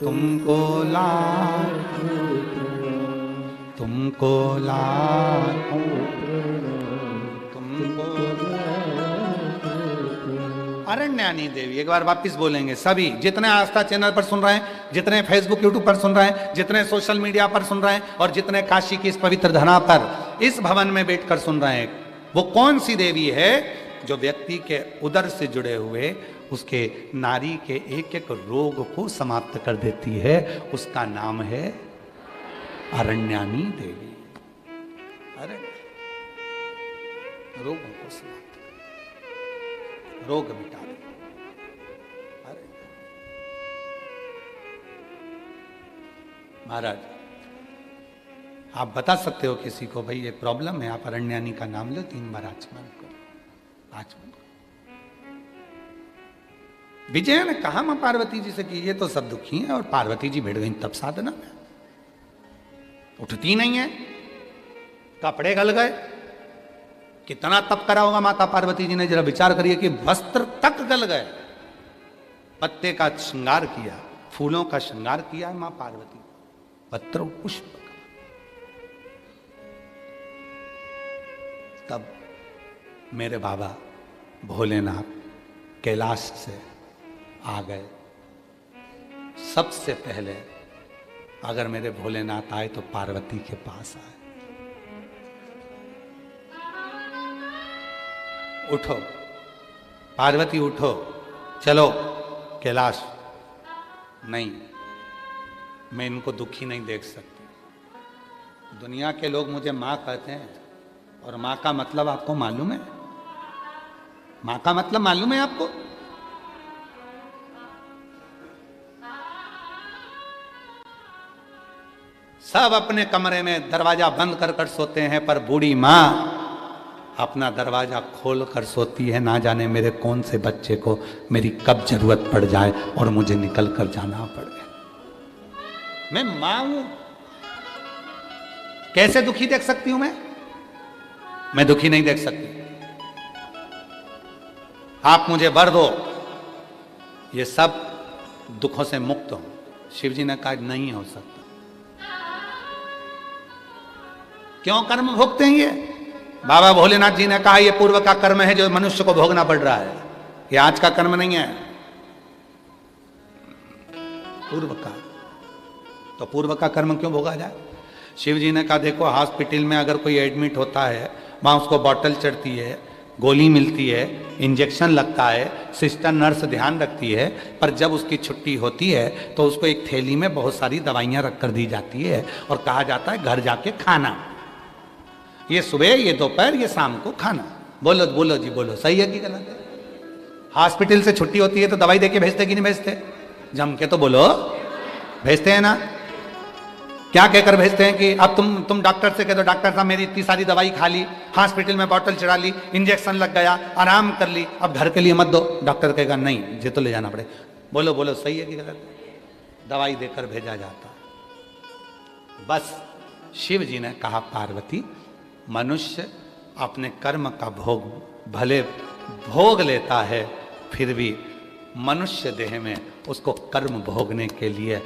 तुमको लाखों प्रणाम, तुमको लाखों प्रणाम, तुमको। अरण्यानी देवी, एक बार वापिस बोलेंगे सभी, जितने आस्था चैनल पर सुन रहे हैं, जितने फेसबुक यूट्यूब पर सुन रहे हैं, जितने सोशल मीडिया पर सुन रहे हैं, और जितने काशी की इस पवित्र धरा पर इस भवन में बैठकर सुन रहे हैं, वो कौन सी देवी है जो व्यक्ति के उदर से जुड़े हुए उसके नारी के एक एक रोग को समाप्त कर देती है? उसका नाम है अरण्यानी देवी। अरे रोगों को समाप्त, रोग मिटा दे। अरे महाराज, आप बता सकते हो किसी को, भाई ये प्रॉब्लम है, आप अरण्यानी का नाम लो, 3 बार आचमन करो, आचमन करो। विजय ने कहा मां पार्वती जी से कि ये तो सब दुखी हैं, और पार्वती जी बैठ गई तब साधना में, उठती नहीं है, कपड़े गल गए। कितना तप करा होगा माता पार्वती जी ने, जरा विचार करिए कि वस्त्र तक गल गए। पत्ते का श्रृंगार किया, फूलों का श्रृंगार किया है मां पार्वती, पत्र पुष्प। तब मेरे बाबा भोलेनाथ कैलाश से आ गए। सबसे पहले अगर मेरे भोलेनाथ आए तो पार्वती के पास आए। उठो पार्वती, उठो, चलो कैलाश। नहीं, मैं इनको दुखी नहीं देख सकती। दुनिया के लोग मुझे माँ कहते हैं, और माँ का मतलब आपको मालूम है? माँ का मतलब मालूम है आपको? सब अपने कमरे में दरवाजा बंद कर कर सोते हैं, पर बूढ़ी माँ अपना दरवाजा खोल कर सोती है। ना जाने मेरे कौन से बच्चे को मेरी कब जरूरत पड़ जाए और मुझे निकल कर जाना पड़े। मैं माँ हूं, कैसे दुखी देख सकती हूं मैं दुखी नहीं देख सकती। आप मुझे वर दो, ये सब दुखों से मुक्त हो। शिव जी ने कहा नहीं हो सकता। क्यों कर्म भोगते हैं ये? बाबा भोलेनाथ जी ने कहा ये पूर्व का कर्म है जो मनुष्य को भोगना पड़ रहा है, ये आज का कर्म नहीं है, पूर्व का। तो पूर्व का कर्म क्यों भोगा जाए? शिव जी ने कहा देखो, हॉस्पिटल में अगर कोई एडमिट होता है, वहां उसको बॉटल चढ़ती है, गोली मिलती है, इंजेक्शन लगता है, सिस्टर नर्स ध्यान रखती है, पर जब उसकी छुट्टी होती है तो उसको एक थैली में बहुत सारी दवाइयां रख कर दी जाती है और कहा जाता है घर जाके खाना। ये सुबह, ये दोपहर, ये शाम को खाना। बोलो बोलो जी, बोलो, सही है कि गलत है? हॉस्पिटल से छुट्टी होती है तो दवाई देके भेजते कि नहीं भेजते? जम के तो बोलो, भेजते हैं ना? क्या कहकर भेजते हैं कि अब तुम डॉक्टर से कह दो, डॉक्टर साहब मेरी इतनी सारी दवाई खा ली, हॉस्पिटल में बॉटल चढ़ा ली, इंजेक्शन लग गया, आराम कर ली, अब घर के लिए मत दो। डॉक्टर कहेगा नहीं, ये तो ले जाना पड़े। बोलो बोलो, सही है कि गलत? दवाई देकर भेजा जाता। बस शिव जी ने कहा पार्वती, मनुष्य अपने कर्म का भोग भले भोग लेता है, फिर भी मनुष्य देह में उसको कर्म भोगने के लिए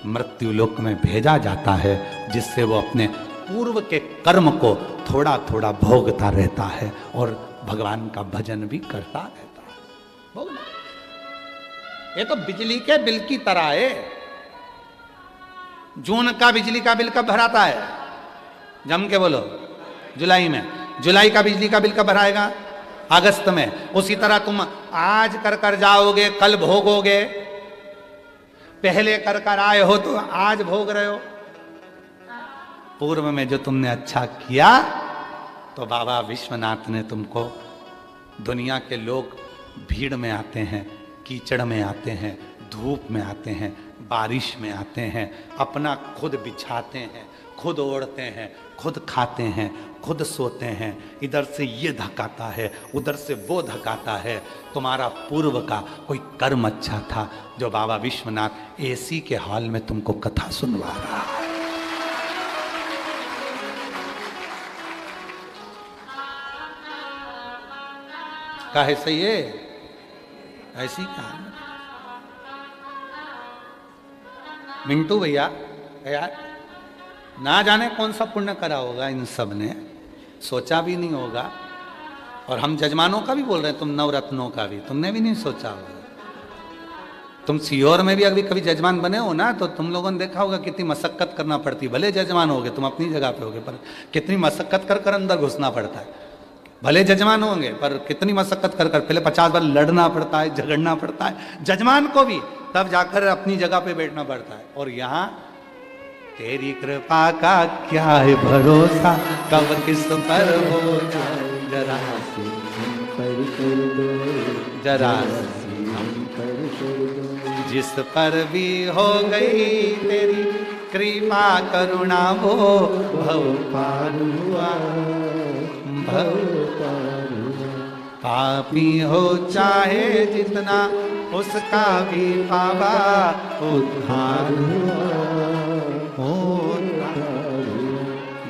मृत्युलोक में भेजा जाता है, जिससे वो अपने पूर्व के कर्म को थोड़ा थोड़ा भोगता रहता है और भगवान का भजन भी करता रहता है। भोगना, ये तो बिजली के बिल की तरह है। जून का बिजली का बिल कब भराता है? जम के बोलो, जुलाई में। जुलाई का बिजली का बिल कब भराएगा? अगस्त में। उसी तरह तुम आज कर कर जाओगे, कल भोगोगे। पहले कर कर आए हो तो आज भोग रहे हो। पूर्व में जो तुमने अच्छा किया तो बाबा विश्वनाथ ने तुमको, दुनिया के लोग भीड़ में आते हैं, कीचड़ में आते हैं, धूप में आते हैं, बारिश में आते हैं, अपना खुद बिछाते हैं, खुद ओढ़ते हैं, खुद खाते हैं, खुद सोते हैं। इधर से ये धकाता है, उधर से वो धकाता है। तुम्हारा पूर्व का कोई कर्म अच्छा था जो बाबा विश्वनाथ एसी के हॉल में तुमको कथा सुनवा रहा है। काहे सही है? ऐसी कहानी। मिंटू भैया यार, ना जाने कौन सा पुण्य करा होगा इन सब ने, सोचा भी नहीं होगा। और हम जजमानों का भी बोल रहे हैं, तुम नवरत्नों का भी तुमने भी नहीं सोचा होगा। तुम सीहोर में भी अभी कभी जजमान बने हो ना, तो तुम लोगों ने देखा होगा कितनी मशक्कत करना पड़ती। भले जजमान होगे तुम, अपनी जगह पे होगे, पर कितनी मशक्कत कर कर अंदर घुसना पड़ता है। भले जजमान होंगे पर कितनी मशक्कत कर कर पहले 50 बार लड़ना पड़ता है, झगड़ना पड़ता है जजमान को भी, तब जाकर अपनी जगह पे बैठना पड़ता है। और यहाँ तेरी कृपा का क्या है भरोसा, कब किस पर हो जाए जरा से हम पर कर दो, जरा से हम पर कर दो। जिस पर भी हो गई तेरी कृपा करुणा वो भव पार हुआ, भव पार हुआ। पापी हो चाहे जितना उसका भी पावा उद्धार हुआ।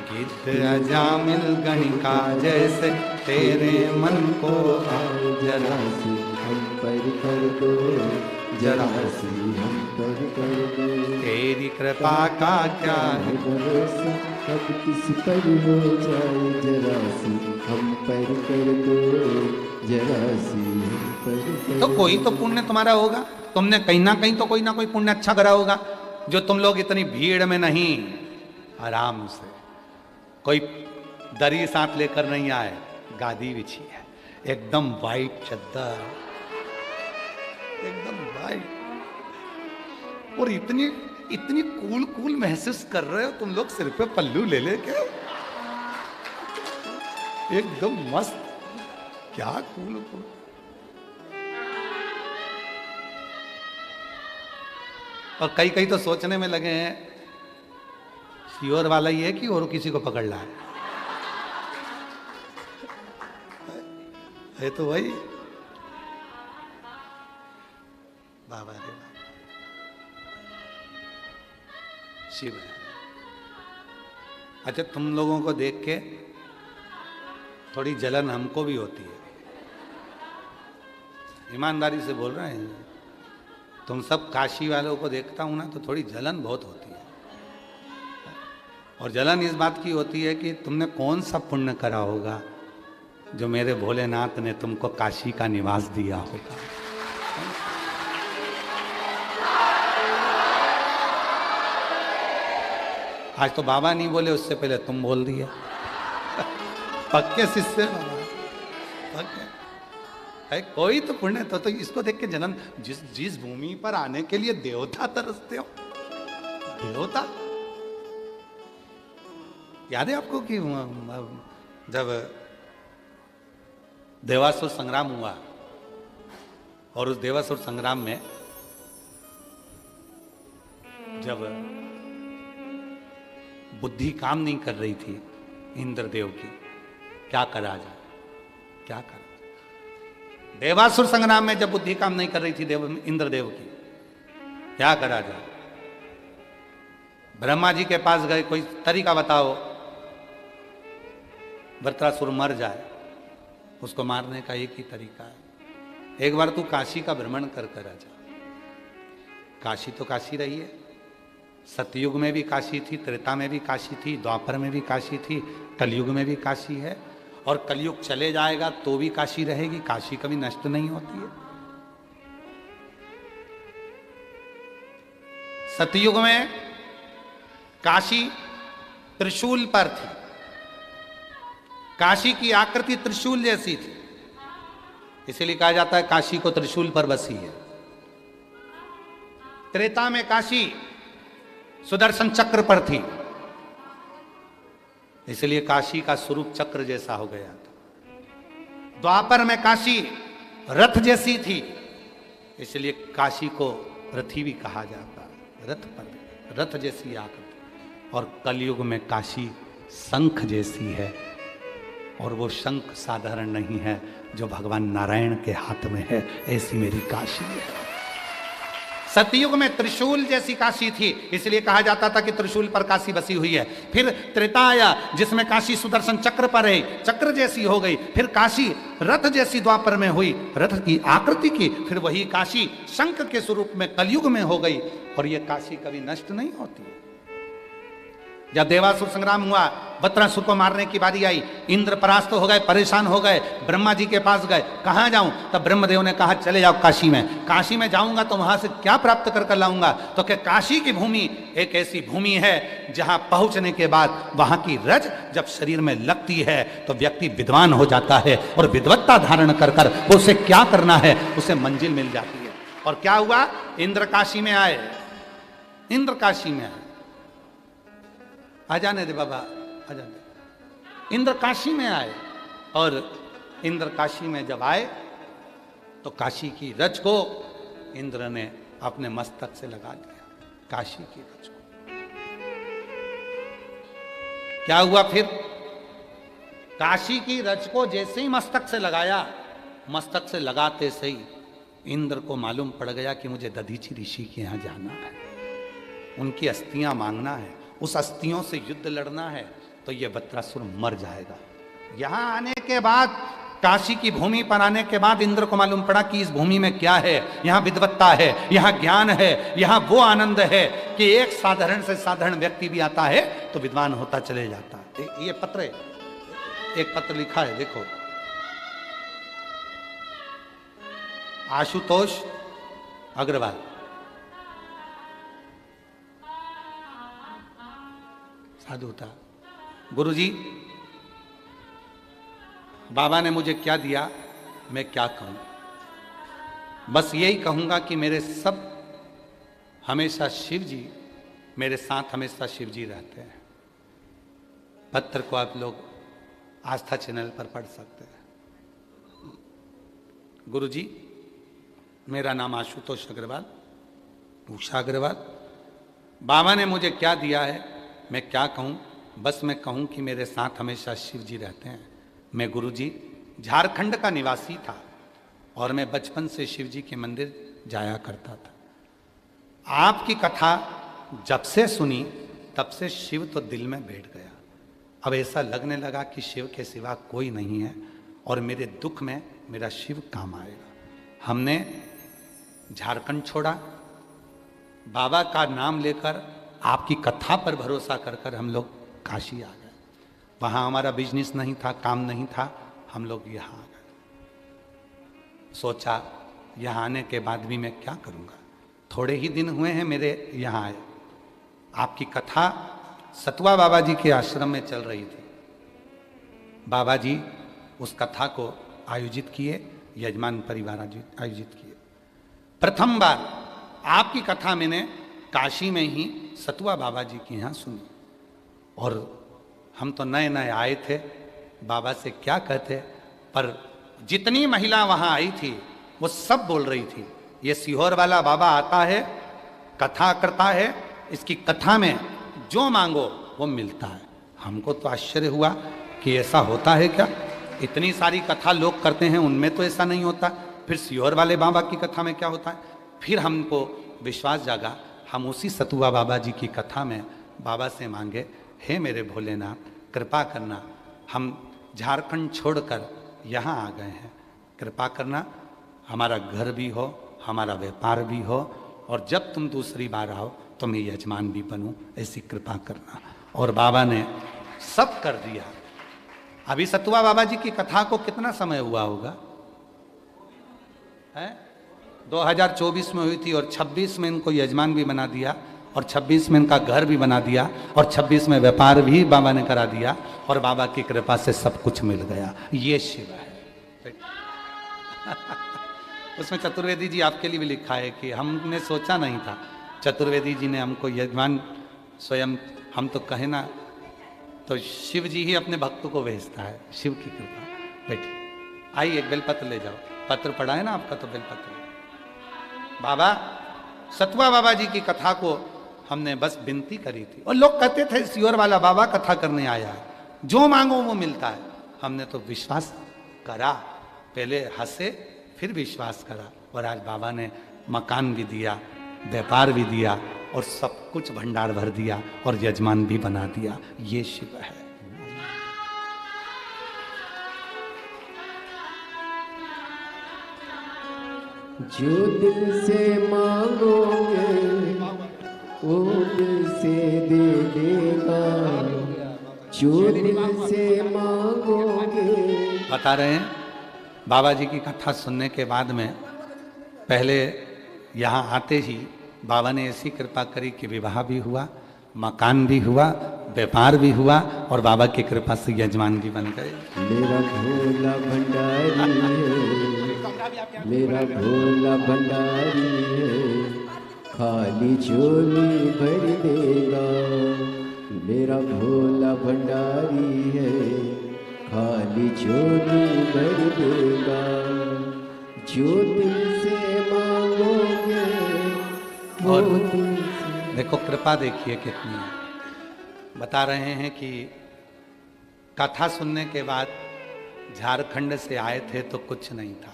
गिद्ध अजामिल गणिका जैसे तेरे मन को जरा सी हम पर कर दो, जरा सी हम पर कर दो। तेरी कृपा का क्या है भरोसा, कब किस पर हो जाए जरा सी हम पर कर दो, जरा सी हम पर कर दो। तो कोई तो पुण्य तुम्हारा होगा, तुमने कहीं ना कहीं तो कोई ना कोई पुण्य अच्छा करा होगा, जो तुम लोग इतनी भीड़ में नहीं, आराम से, कोई दरी साथ लेकर नहीं आए, गादी बिछी है, एकदम वाइट चद्दर, एकदम वाइट, और इतनी इतनी कूल कूल महसूस कर रहे हो तुम लोग, सिर पे पल्लू ले लेके, एकदम मस्त, क्या कूल कूल। और कई कई तो सोचने में लगे हैं सीहोर वाला ही है कि और किसी को पकड़ ला है तो वही बाबा रे बाबा शिव है। अच्छा, तुम लोगों को देख के थोड़ी जलन हमको भी होती है, ईमानदारी से बोल रहे हैं। तुम सब काशी वालों को देखता हूं ना तो थोड़ी जलन बहुत होती है। और जलन इस बात की होती है कि तुमने कौन सा पुण्य करा होगा जो मेरे भोलेनाथ ने तुमको काशी का निवास दिया होगा। आज तो बाबा नहीं बोले, उससे पहले तुम बोल दिया। पक्के शिष्य बाबा, पक्के। कोई तो पुण्य तो इसको देख के जन्म, जिस भूमि पर आने के लिए देवता तरसते हो, देवता। याद है आपको कि जब देवासुर संग्राम हुआ और उस देवासुर संग्राम में जब बुद्धि काम नहीं कर रही थी इंद्रदेव की, क्या करा जाए, क्या करा। देवासुर संग्राम में जब बुद्धि काम नहीं कर रही थी इंद्रदेव की, क्या करा जाए। ब्रह्मा जी के पास गए, कोई तरीका बताओ वृत्रासुर मर जाए। उसको मारने का एक ही तरीका है, एक बार तू काशी का भ्रमण कर कर आ जा। काशी तो काशी रही है, सतयुग में भी काशी थी, त्रेता में भी काशी थी, द्वापर में भी काशी थी, कलयुग में भी काशी है, और कलयुग चले जाएगा तो भी काशी रहेगी। काशी कभी नष्ट नहीं होती है। सतयुग में काशी त्रिशूल पर थी, काशी की आकृति त्रिशूल जैसी थी, इसीलिए कहा जाता है काशी को त्रिशूल पर बसी है। त्रेता में काशी सुदर्शन चक्र पर थी, इसलिए काशी का स्वरूप चक्र जैसा हो गया था। द्वापर में काशी रथ जैसी थी, इसलिए काशी को रथी भी कहा जाता है, रथ पर रथ जैसी आकृति। और कलयुग में काशी शंख जैसी है, और वो शंख साधारण नहीं है जो भगवान नारायण के हाथ में है, ऐसी मेरी काशी है। सतयुग में त्रिशूल जैसी काशी थी, इसलिए कहा जाता था कि त्रिशूल पर काशी बसी हुई है। फिर त्रेता आया जिसमें काशी सुदर्शन चक्र पर है, चक्र जैसी हो गई। फिर काशी रथ जैसी द्वापर में हुई, रथ की आकृति की। फिर वही काशी शंख के स्वरूप में कलयुग में हो गई, और यह काशी कभी नष्ट नहीं होती। जब देवासुर संग्राम हुआ, वत्रासुर को मारने की बारी आई, इंद्र परास्त हो गए, परेशान हो गए, ब्रह्मा जी के पास गए, कहाँ जाऊं? तब ब्रह्मदेव ने कहा चले जाओ काशी में। काशी में जाऊंगा तो वहां से क्या प्राप्त कर कर लाऊंगा? तो क्या काशी की भूमि एक ऐसी भूमि है जहां पहुंचने के बाद वहां की रज जब शरीर में लगती है तो व्यक्ति विद्वान हो जाता है, और विद्वत्ता धारण कर कर वो उसे क्या करना है उसे मंजिल मिल जाती है। और क्या हुआ? इंद्र काशी में आए, इंद्र काशी में आए। आ जाने दे बाबा, आ जाने। इंद्र काशी में आए, और इंद्र काशी में जब आए तो काशी की रज को इंद्र ने अपने मस्तक से लगा दिया, काशी की रज को। क्या हुआ फिर? काशी की रज को जैसे ही मस्तक से लगाया, मस्तक से लगाते से ही इंद्र को मालूम पड़ गया कि मुझे दधीचि ऋषि के यहां जाना है, उनकी अस्थियां मांगना है, उस अस्थियों से युद्ध लड़ना है, तो ये वत्रासुर मर जाएगा। यहां आने के बाद, काशी की भूमि पर आने के बाद इंद्र को मालूम पड़ा कि इस भूमि में क्या है। यहां विद्वत्ता है, यहां ज्ञान है, यहां वो आनंद है कि एक साधारण से साधारण व्यक्ति भी आता है तो विद्वान होता चले जाता है। ये पत्र है, एक पत्र लिखा है, देखो, आशुतोष अग्रवाल। साधु था। गुरुजी, बाबा ने मुझे क्या दिया मैं क्या कहूं? बस यही कहूंगा कि मेरे सब हमेशा शिव जी मेरे साथ, हमेशा शिव जी रहते हैं। पत्र को आप लोग आस्था चैनल पर पढ़ सकते हैं। गुरुजी, मेरा नाम आशुतोष अग्रवाल, उषा अग्रवाल। बाबा ने मुझे क्या दिया है मैं क्या कहूं? बस मैं कहूं कि मेरे साथ हमेशा शिव जी रहते हैं। मैं गुरुजी झारखंड का निवासी था, और मैं बचपन से शिव जी के मंदिर जाया करता था। आपकी कथा जब से सुनी तब से शिव तो दिल में बैठ गया। अब ऐसा लगने लगा कि शिव के सिवा कोई नहीं है, और मेरे दुख में मेरा शिव काम आएगा। हमने झारखंड छोड़ा, बाबा का नाम लेकर, आपकी कथा पर भरोसा कर कर हम लोग काशी आ गए। वहाँ हमारा बिजनेस नहीं था, काम नहीं था, हम लोग यहाँ आ गए। सोचा यहाँ आने के बाद भी मैं क्या करूँगा? थोड़े ही दिन हुए हैं मेरे यहाँ आए। आपकी कथा सतुआ बाबा जी के आश्रम में चल रही थी। बाबा जी उस कथा को आयोजित किए, यजमान परिवार आयोजित किए। प्रथम बार आपकी कथा मैंने काशी में ही सतुआ बाबा जी के यहाँ सुनी, और हम तो नए नए आए थे, बाबा से क्या कहते, पर जितनी महिला वहाँ आई थी वो सब बोल रही थी, ये सीहोर वाला बाबा आता है, कथा करता है, इसकी कथा में जो मांगो वो मिलता है। हमको तो आश्चर्य हुआ कि ऐसा होता है क्या? इतनी सारी कथा लोग करते हैं, उनमें तो ऐसा नहीं होता, फिर सीहोर वाले बाबा की कथा में क्या होता है? फिर हमको विश्वास जागा। हम उसी सतुआ बाबा जी की कथा में बाबा से मांगे, हे मेरे भोलेनाथ, कृपा करना, हम झारखंड छोड़कर यहाँ आ गए हैं, कृपा करना, हमारा घर भी हो, हमारा व्यापार भी हो, और जब तुम दूसरी बार आओ तो मैं यजमान भी बनूं, ऐसी कृपा करना। और बाबा ने सब कर दिया। अभी सतुआ बाबा जी की कथा को कितना समय हुआ होगा? है 2024 में हुई थी और 26 में इनको यजमान भी बना दिया और 26 में इनका घर भी बना दिया और 26 में व्यापार भी बाबा ने करा दिया और बाबा की कृपा से सब कुछ मिल गया। ये शिव है। उसमें चतुर्वेदी जी आपके लिए भी लिखा है कि हमने सोचा नहीं था, चतुर्वेदी जी ने हमको यजमान स्वयं, हम तो कहे ना, तो शिव जी ही अपने भक्तों को भेजता है, शिव की कृपा। बैठिए, आइए एक बेलपत्र ले जाओ, पत्र पढ़ा है ना आपका, तो बेलपत्र। बाबा सतुआ बाबा जी की कथा को हमने बस विनती करी थी और लोग कहते थे सियोर वाला बाबा कथा करने आया है, जो मांगो वो मिलता है। हमने तो विश्वास करा, पहले हंसे फिर विश्वास करा और आज बाबा ने मकान भी दिया, व्यापार भी दिया और सब कुछ भंडार भर दिया और यजमान भी बना दिया। ये शिव है। जो दिल से मांगोगे वो दिल से दे देगा, जो दिल से मांगोगे। बता रहे हैं बाबा जी की कथा सुनने के बाद में, पहले यहाँ आते ही बाबा ने ऐसी कृपा करी कि विवाह भी हुआ, मकान भी हुआ, व्यापार भी हुआ और बाबा की कृपा से यजमान भी बन गए। मेरा भोला भंडारी है, मेरा भोला भंडारी है, खाली झोली भर देगा। मेरा भोला भंडारी है, खाली झोली भर देगा। जो दिल से मांगोगे वो और दिल से। देखो कृपा देखिए कितनी है। बता रहे हैं कि कथा सुनने के बाद झारखंड से आए थे तो कुछ नहीं था।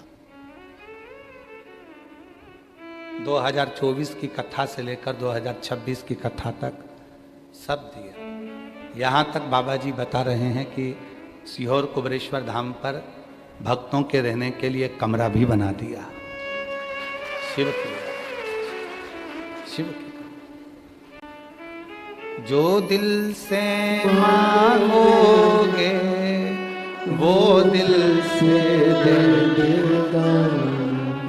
2024 की कथा से लेकर 2026 की कथा तक सब दिए। यहाँ तक बाबा जी बता रहे हैं कि सीहोर कुबरेश्वर धाम पर भक्तों के रहने के लिए कमरा भी बना दिया। शिव की, शिव की। जो दिल से मांगोगे वो दिल से दे देगा,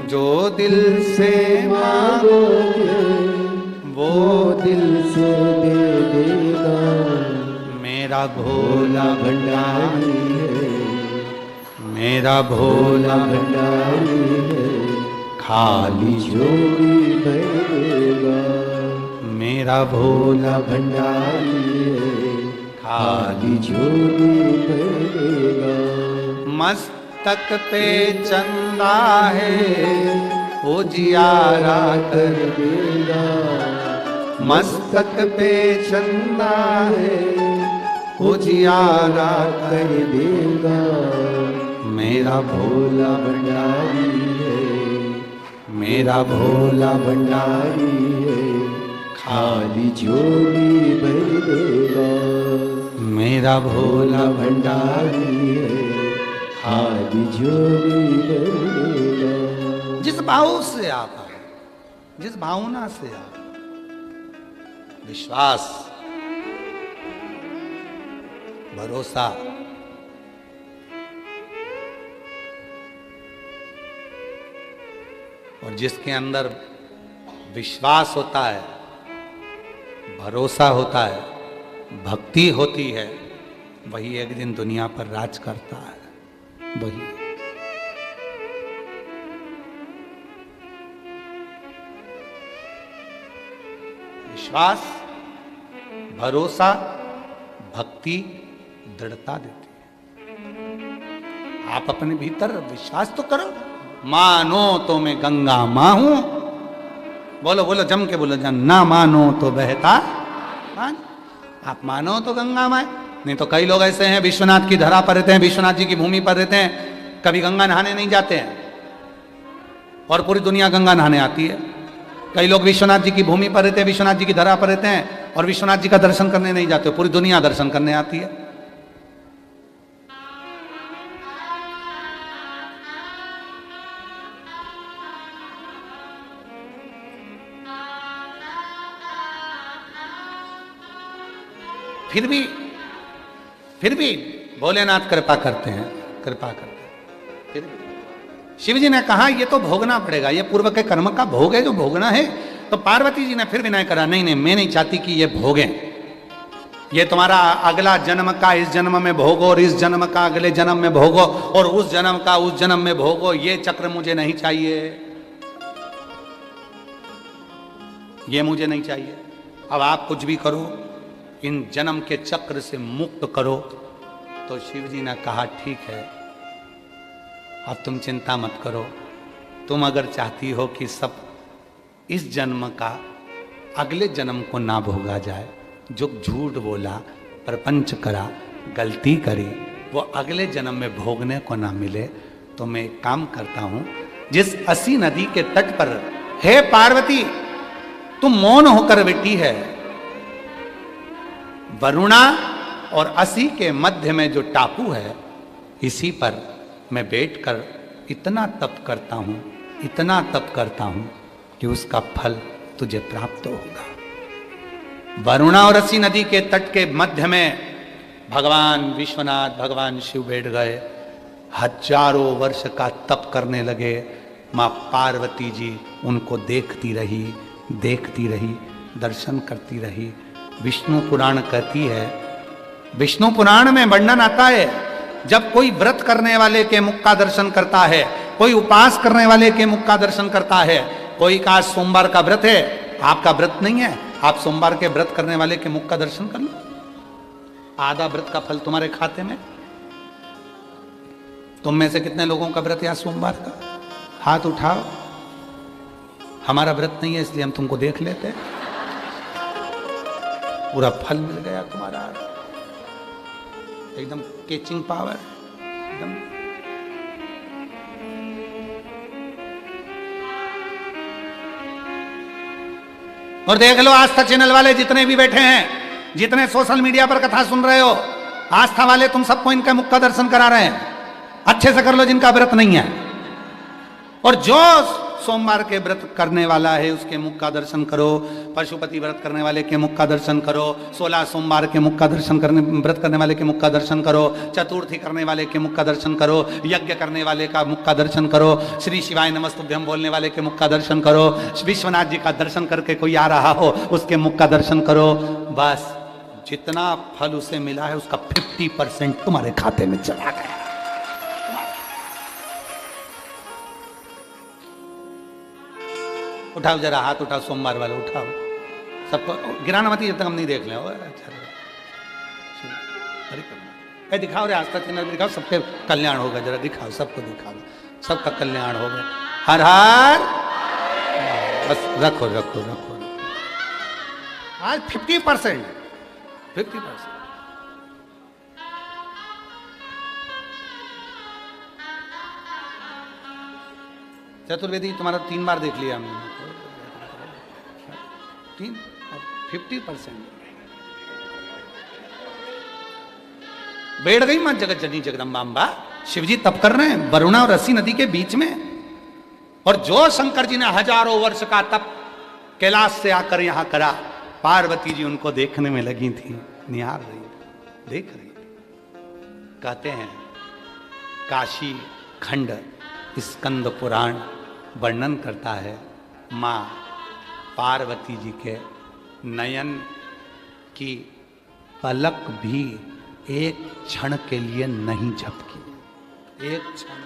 जो दिल से मांगोगे वो दिल से दे देगा। मेरा भोला भंडारी है, मेरा भोला भंडारी है, खाली झोली भर देगा। मेरा भोला भंडारी है, खाली झोली भर देगा। मस्तक पे चंदा है उजियारा कर देगा। मस्तक पे चंदा है उजियारा कर देगा। मेरा भोला भंडारी है, मेरा भोला भंडारी है, खाली झोली भर देगा। मेरा भोला भंडारी है, खाली झोली भर देगा। जिस भाव से आप आए, जिस भावना से आप, विश्वास, भरोसा, और जिसके अंदर विश्वास होता है, भरोसा होता है, भक्ति होती है, वही एक दिन दुनिया पर राज करता है। वही विश्वास, भरोसा, भक्ति दृढ़ता देती है। आप अपने भीतर विश्वास तो करो। मानो तो मैं गंगा मां हूं, बोलो बोलो जम के बोलो, जान ना मानो तो बहता पानी। आप मानो तो गंगा मां, नहीं तो कई लोग ऐसे हैं विश्वनाथ की धरा पर रहते हैं, विश्वनाथ जी की भूमि पर रहते हैं, कभी गंगा नहाने नहीं जाते हैं और पूरी दुनिया गंगा नहाने आती है। कई लोग विश्वनाथ जी की भूमि पर रहते हैं, विश्वनाथ जी की धरा पर रहते हैं और विश्वनाथ जी का दर्शन करने नहीं जाते, पूरी दुनिया दर्शन करने आती है। फिर भी भोलेनाथ कृपा करते हैं, कृपा करते हैं। फिर भी शिव जी ने कहा ये तो भोगना पड़ेगा, ये पूर्व के कर्म का भोग है जो भोगना है। तो पार्वती जी ने फिर विनय करा, नहीं नहीं मैं नहीं चाहती कि ये भोगे, ये तुम्हारा अगला जन्म का इस जन्म में भोगो और इस जन्म का अगले जन्म में भोगो और उस जन्म का उस जन्म में भोगो, ये चक्र मुझे नहीं चाहिए, ये मुझे नहीं चाहिए। अब आप कुछ भी करो, इन जन्म के चक्र से मुक्त करो। तो शिव जी ने कहा ठीक है, अब तुम चिंता मत करो, तुम अगर चाहती हो कि सब इस जन्म का अगले जन्म को ना भोगा जाए, जो झूठ बोला, प्रपंच करा, गलती करी, वो अगले जन्म में भोगने को ना मिले, तो मैं एक काम करता हूं, जिस असी नदी के तट पर, हे पार्वती तुम मौन होकर बैठी है, वरुणा और असी के मध्य में जो टापू है, इसी पर मैं बैठकर इतना तप करता हूं, इतना तप करता हूं कि उसका फल तुझे प्राप्त होगा। वरुणा और असी नदी के तट के मध्य में भगवान विश्वनाथ, भगवान शिव बैठ गए, हजारों वर्ष का तप करने लगे। मां पार्वती जी उनको देखती रही, देखती रही, दर्शन करती रही। विष्णु पुराण कहती है, विष्णु पुराण में वर्णन आता है, जब कोई व्रत करने वाले के मुख का दर्शन करता है, कोई उपास करने वाले के मुख का दर्शन करता है, कोई का सोमवार का व्रत है, आपका व्रत नहीं है, आप सोमवार के व्रत करने वाले के मुख का दर्शन कर लो, आधा व्रत का फल तुम्हारे खाते में। तुम में से कितने लोगों का व्रत है सोमवार का? हाथ उठाओ। हमारा व्रत नहीं है इसलिए हम तुमको देख लेते हैं। पूरा फल मिल गया तुम्हारा, एकदम कैचिंग पावर एकदम। और देख लो आस्था चैनल वाले जितने भी बैठे हैं, जितने सोशल मीडिया पर कथा सुन रहे हो, आस्था वाले तुम सबको इनका मुख का दर्शन करा रहे हैं। अच्छे से कर लो जिनका व्रत नहीं है, और जो सोमवार के व्रत करने वाला है उसके मुख का दर्शन करो, पशुपति व्रत करने वाले के मुख का दर्शन करो, 16 सोमवार के मुख का दर्शन करने, व्रत करने वाले के मुख का दर्शन करो, चतुर्थी करने वाले के मुख का दर्शन करो, यज्ञ करने वाले का मुख का दर्शन करो, श्री शिवाय नमस्तुभ्यम बोलने वाले के मुख का दर्शन करो, विश्वनाथ जी का दर्शन करके कोई आ रहा हो उसके मुख का दर्शन करो। बस जितना फल उसे मिला है उसका 50% तुम्हारे खाते में चला गया। उठाओ जरा हाथ, उठाओ सोमवार वाले, उठाओ सबको, गिराना मत जब तक हम नहीं देख लें। अच्छा दिखाओ रे, आस्था चैनल दिखाओ, सबके कल्याण होगा, जरा दिखाओ, सबको दिखाओ, सबका कल्याण होगा। हर हर, बस रखो रखो रखो। आज 50%। चतुर्वेदी तुम्हारा 3 बार देख लिया हमने, 50%। बैठ गई मां जगत जननी जगदम्बा। शिवजी तप कर रहे हैं वरुणा और असी नदी के बीच में, और जो शंकर जी ने हजारों वर्ष का तप कैलाश से आकर यहां करा, पार्वती जी उनको देखने में लगी थी, निहार रही थी, देख रही थी। कहते हैं काशी खंड स्कंद पुराण वर्णन करता है, मां पार्वती जी के नयन की पलक भी एक क्षण के लिए नहीं झपकी, एक क्षण।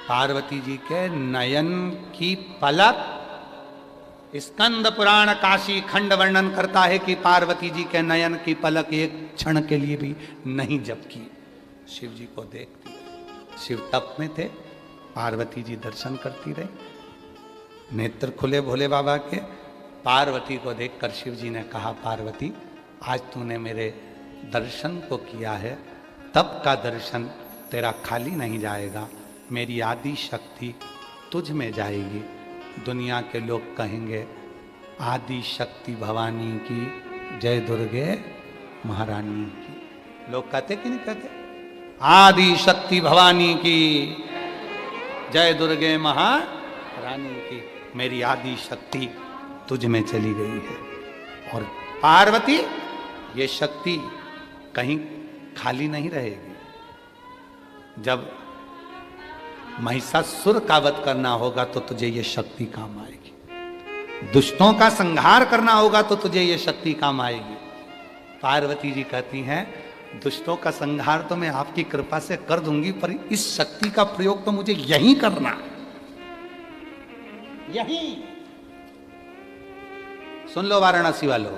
पार्वती जी के नयन की पलक, स्कंद पुराण काशी खंड वर्णन करता है कि पार्वती जी के नयन की पलक एक क्षण के लिए भी नहीं झपकी। शिव जी को देखती, शिव तप में थे, पार्वती जी दर्शन करती रही, नेत्र खुले भोले बाबा के। पार्वती को देखकर शिव जी ने कहा, पार्वती आज तूने मेरे दर्शन को किया है, तप का दर्शन तेरा खाली नहीं जाएगा, मेरी आदि शक्ति तुझ में जाएगी। दुनिया के लोग कहेंगे आदि शक्ति भवानी की जय, दुर्गे महारानी की। लोग कहते कि नहीं कहते? आदि शक्ति भवानी की जय, दुर्गे महारानी की। मेरी आदि शक्ति तुझ में चली गई है। और पार्वती, ये शक्ति कहीं खाली नहीं रहेगी। जब महिषासुर का वध करना होगा तो तुझे ये शक्ति काम आएगी। दुष्टों का संहार करना होगा तो तुझे ये शक्ति काम आएगी। पार्वती जी कहती हैं, दुष्टों का संहार तो मैं आपकी कृपा से कर दूंगी, पर इस शक्ति का प्रयोग तो मुझे यहीं करना है, यहीं। सुन लो वाराणसी वालों,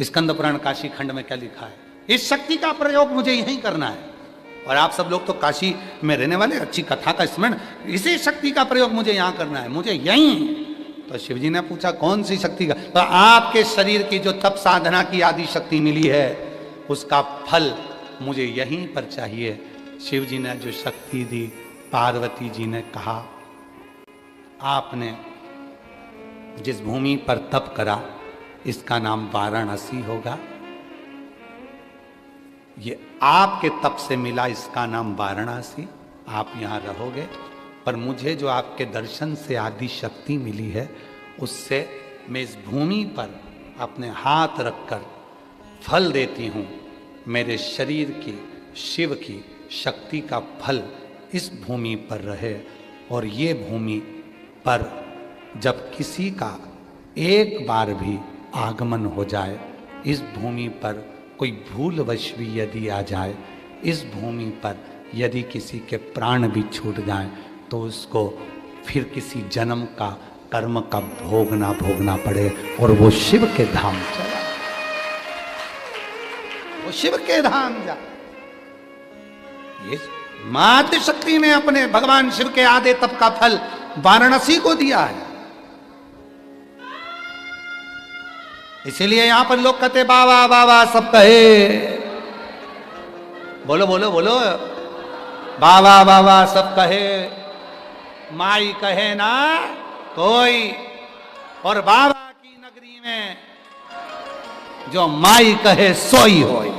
स्कंद पुराण काशी खंड में क्या लिखा है, इस शक्ति का प्रयोग मुझे यहीं करना है। और आप सब लोग तो काशी में रहने वाले, अच्छी कथा का स्मरण, इसी शक्ति का प्रयोग मुझे यहां करना है, मुझे यहीं। तो शिवजी ने पूछा कौन सी शक्ति का? तो आपके शरीर की जो तप साधना की आदि शक्ति मिली है, उसका फल मुझे यहीं पर चाहिए। शिवजी ने जो शक्ति दी, पार्वती जी ने कहा, आपने जिस भूमि पर तप करा इसका नाम वाराणसी होगा। ये आपके तप से मिला, इसका नाम वाराणसी। आप यहां रहोगे, पर मुझे जो आपके दर्शन से आदि शक्ति मिली है, उससे मैं इस भूमि पर अपने हाथ रखकर फल देती हूं। मेरे शरीर की, शिव की शक्ति का फल इस भूमि पर रहे। और ये भूमि पर जब किसी का एक बार भी आगमन हो जाए, इस भूमि पर कोई भूलवश भी यदि आ जाए, इस भूमि पर यदि किसी के प्राण भी छूट जाएं, तो उसको फिर किसी जन्म का कर्म का भोग ना भोगना पड़े और वो शिव के धाम चला, वो शिव के धाम जा। ये मातृ शक्ति ने अपने भगवान शिव के आधे तप का फल वाराणसी को दिया है। इसीलिए यहां पर लोग कहते बाबा बाबा सब कहे, बोलो बोलो बोलो, बाबा बाबा सब कहे, माई कहे ना कोई। और बाबा की नगरी में जो माई कहे सोई होई।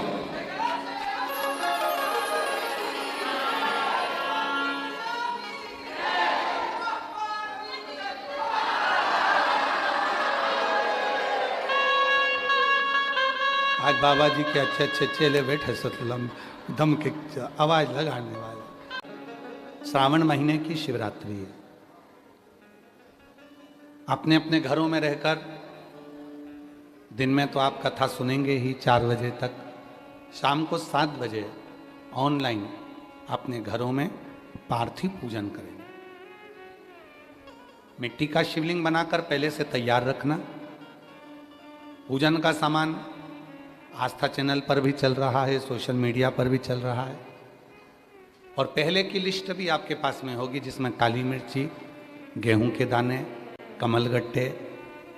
आज बाबा जी के अच्छे अच्छे चेले बैठे सतलम दम के आवाज लगाने वाले। श्रावण महीने की शिवरात्रि है। अपने अपने घरों में रहकर दिन में तो आप कथा सुनेंगे ही 4 बजे तक, शाम को 7 बजे ऑनलाइन अपने घरों में पार्थिव पूजन करेंगे। मिट्टी का शिवलिंग बनाकर पहले से तैयार रखना। पूजन का सामान आस्था चैनल पर भी चल रहा है, सोशल मीडिया पर भी चल रहा है। और पहले की लिस्ट भी आपके पास में होगी, जिसमें काली मिर्ची, गेहूं के दाने, कमलगट्टे,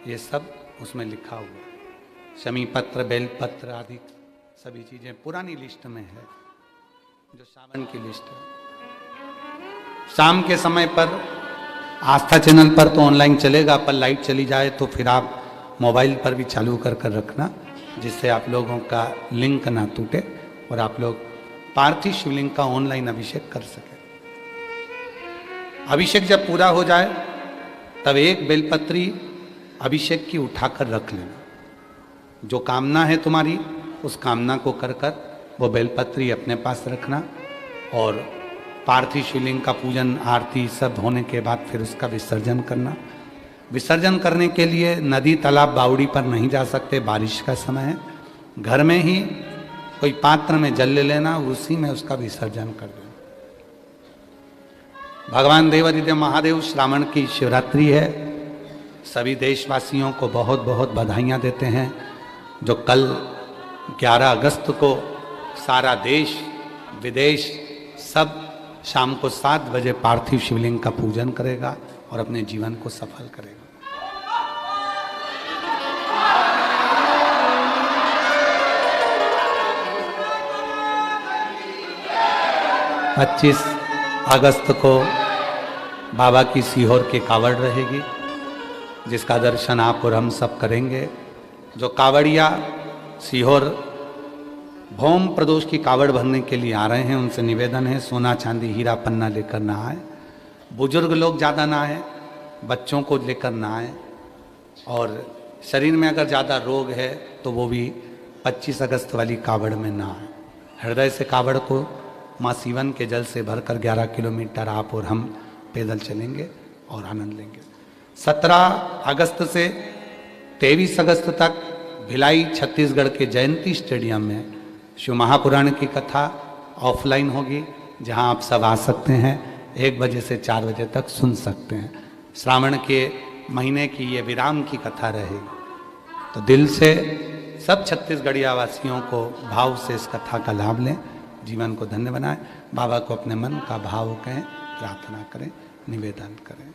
ये सब उसमें लिखा हुआ। शमी पत्र, बेल पत्र आदि सभी चीजें पुरानी लिस्ट में है, जो सावन की लिस्ट है। शाम के समय पर आस्था चैनल पर तो ऑनलाइन चलेगा, पर लाइट चली जाए तो फिर आप मोबाइल पर भी चालू कर कर रखना, जिससे आप लोगों का लिंक ना टूटे और आप लोग पार्थिव शिवलिंग का ऑनलाइन अभिषेक कर सके। अभिषेक जब पूरा हो जाए तब एक बेलपत्री अभिषेक की उठाकर रख लेना। जो कामना है तुम्हारी, उस कामना को कर कर वो बेलपत्री अपने पास रखना। और पार्थिव शिवलिंग का पूजन आरती सब होने के बाद फिर उसका विसर्जन करना। विसर्जन करने के लिए नदी, तालाब, बावड़ी पर नहीं जा सकते, बारिश का समय है। घर में ही कोई पात्र में जल ले लेना, उसी में उसका विसर्जन कर देना। भगवान देवादिदेव महादेव श्रावण की शिवरात्रि है। सभी देशवासियों को बहुत बहुत बधाइयाँ देते हैं। जो कल 11 अगस्त को सारा देश विदेश सब शाम को 7 बजे पार्थिव शिवलिंग का पूजन करेगा और अपने जीवन को सफल करेगा। 25 अगस्त को बाबा की सीहोर की कावड़ रहेगी, जिसका दर्शन आप और हम सब करेंगे। जो कावड़िया सीहोर भौम प्रदोष की कावड़ भरने के लिए आ रहे हैं, उनसे निवेदन है सोना चांदी हीरा पन्ना लेकर ना आए। बुजुर्ग लोग ज़्यादा ना आए, बच्चों को लेकर ना आए। और शरीर में अगर ज़्यादा रोग है तो वो भी 25 अगस्त वाली कावड़ में ना है। हृदय से कावड़ को माँ सीवन के जल से भरकर 11 किलोमीटर आप और हम पैदल चलेंगे और आनंद लेंगे। 17 अगस्त से 23 अगस्त तक भिलाई छत्तीसगढ़ के जयंती स्टेडियम में शिव महापुराण की कथा ऑफलाइन होगी, जहां आप सब आ सकते हैं। 1 बजे से 4 बजे तक सुन सकते हैं। श्रावण के महीने की ये विराम की कथा रहेगी। तो दिल से सब छत्तीसगढ़िया वासियों को भाव से इस कथा का लाभ लें, जीवन को धन्य बनाएं। बाबा को अपने मन का भाव कहें, प्रार्थना करें, निवेदन करें।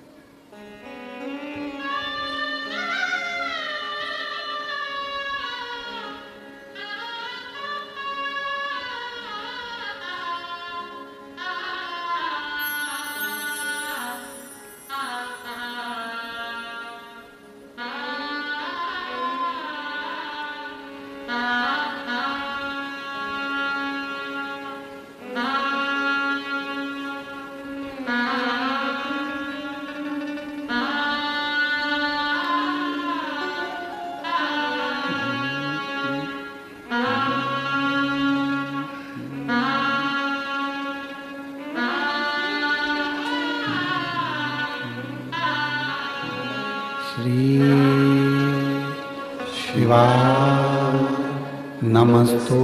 नमस्तो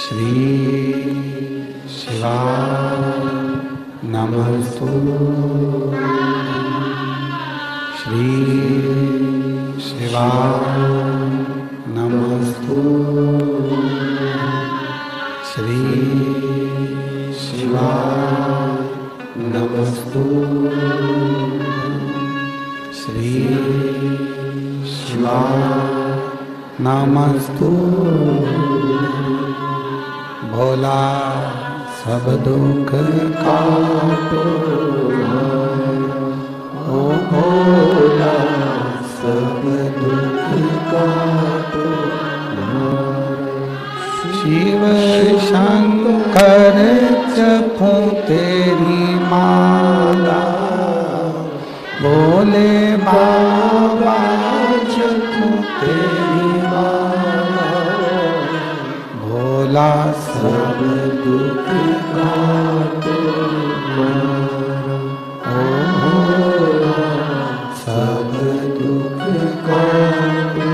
श्री शिवाय नमस्तो श्री शिवाय नमस्तो श्री शिवाय नमस्तो श्री शिवाय नमस्तु। भोला सब दुख काटो, ओ भोला सब दुख काटो। शिव शंकर जपूं तेरी माला, बोले बाबा जपूं तेरी माला। भोला सब दुख काटो, ओ भोला सब दुख काटो।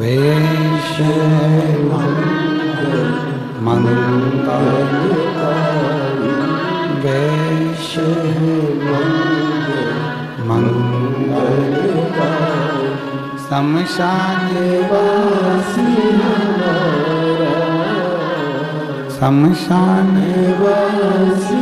वेश मंगलकारी, वेश मंगलकारी। शमशान वासी हमारा, शमशान वासी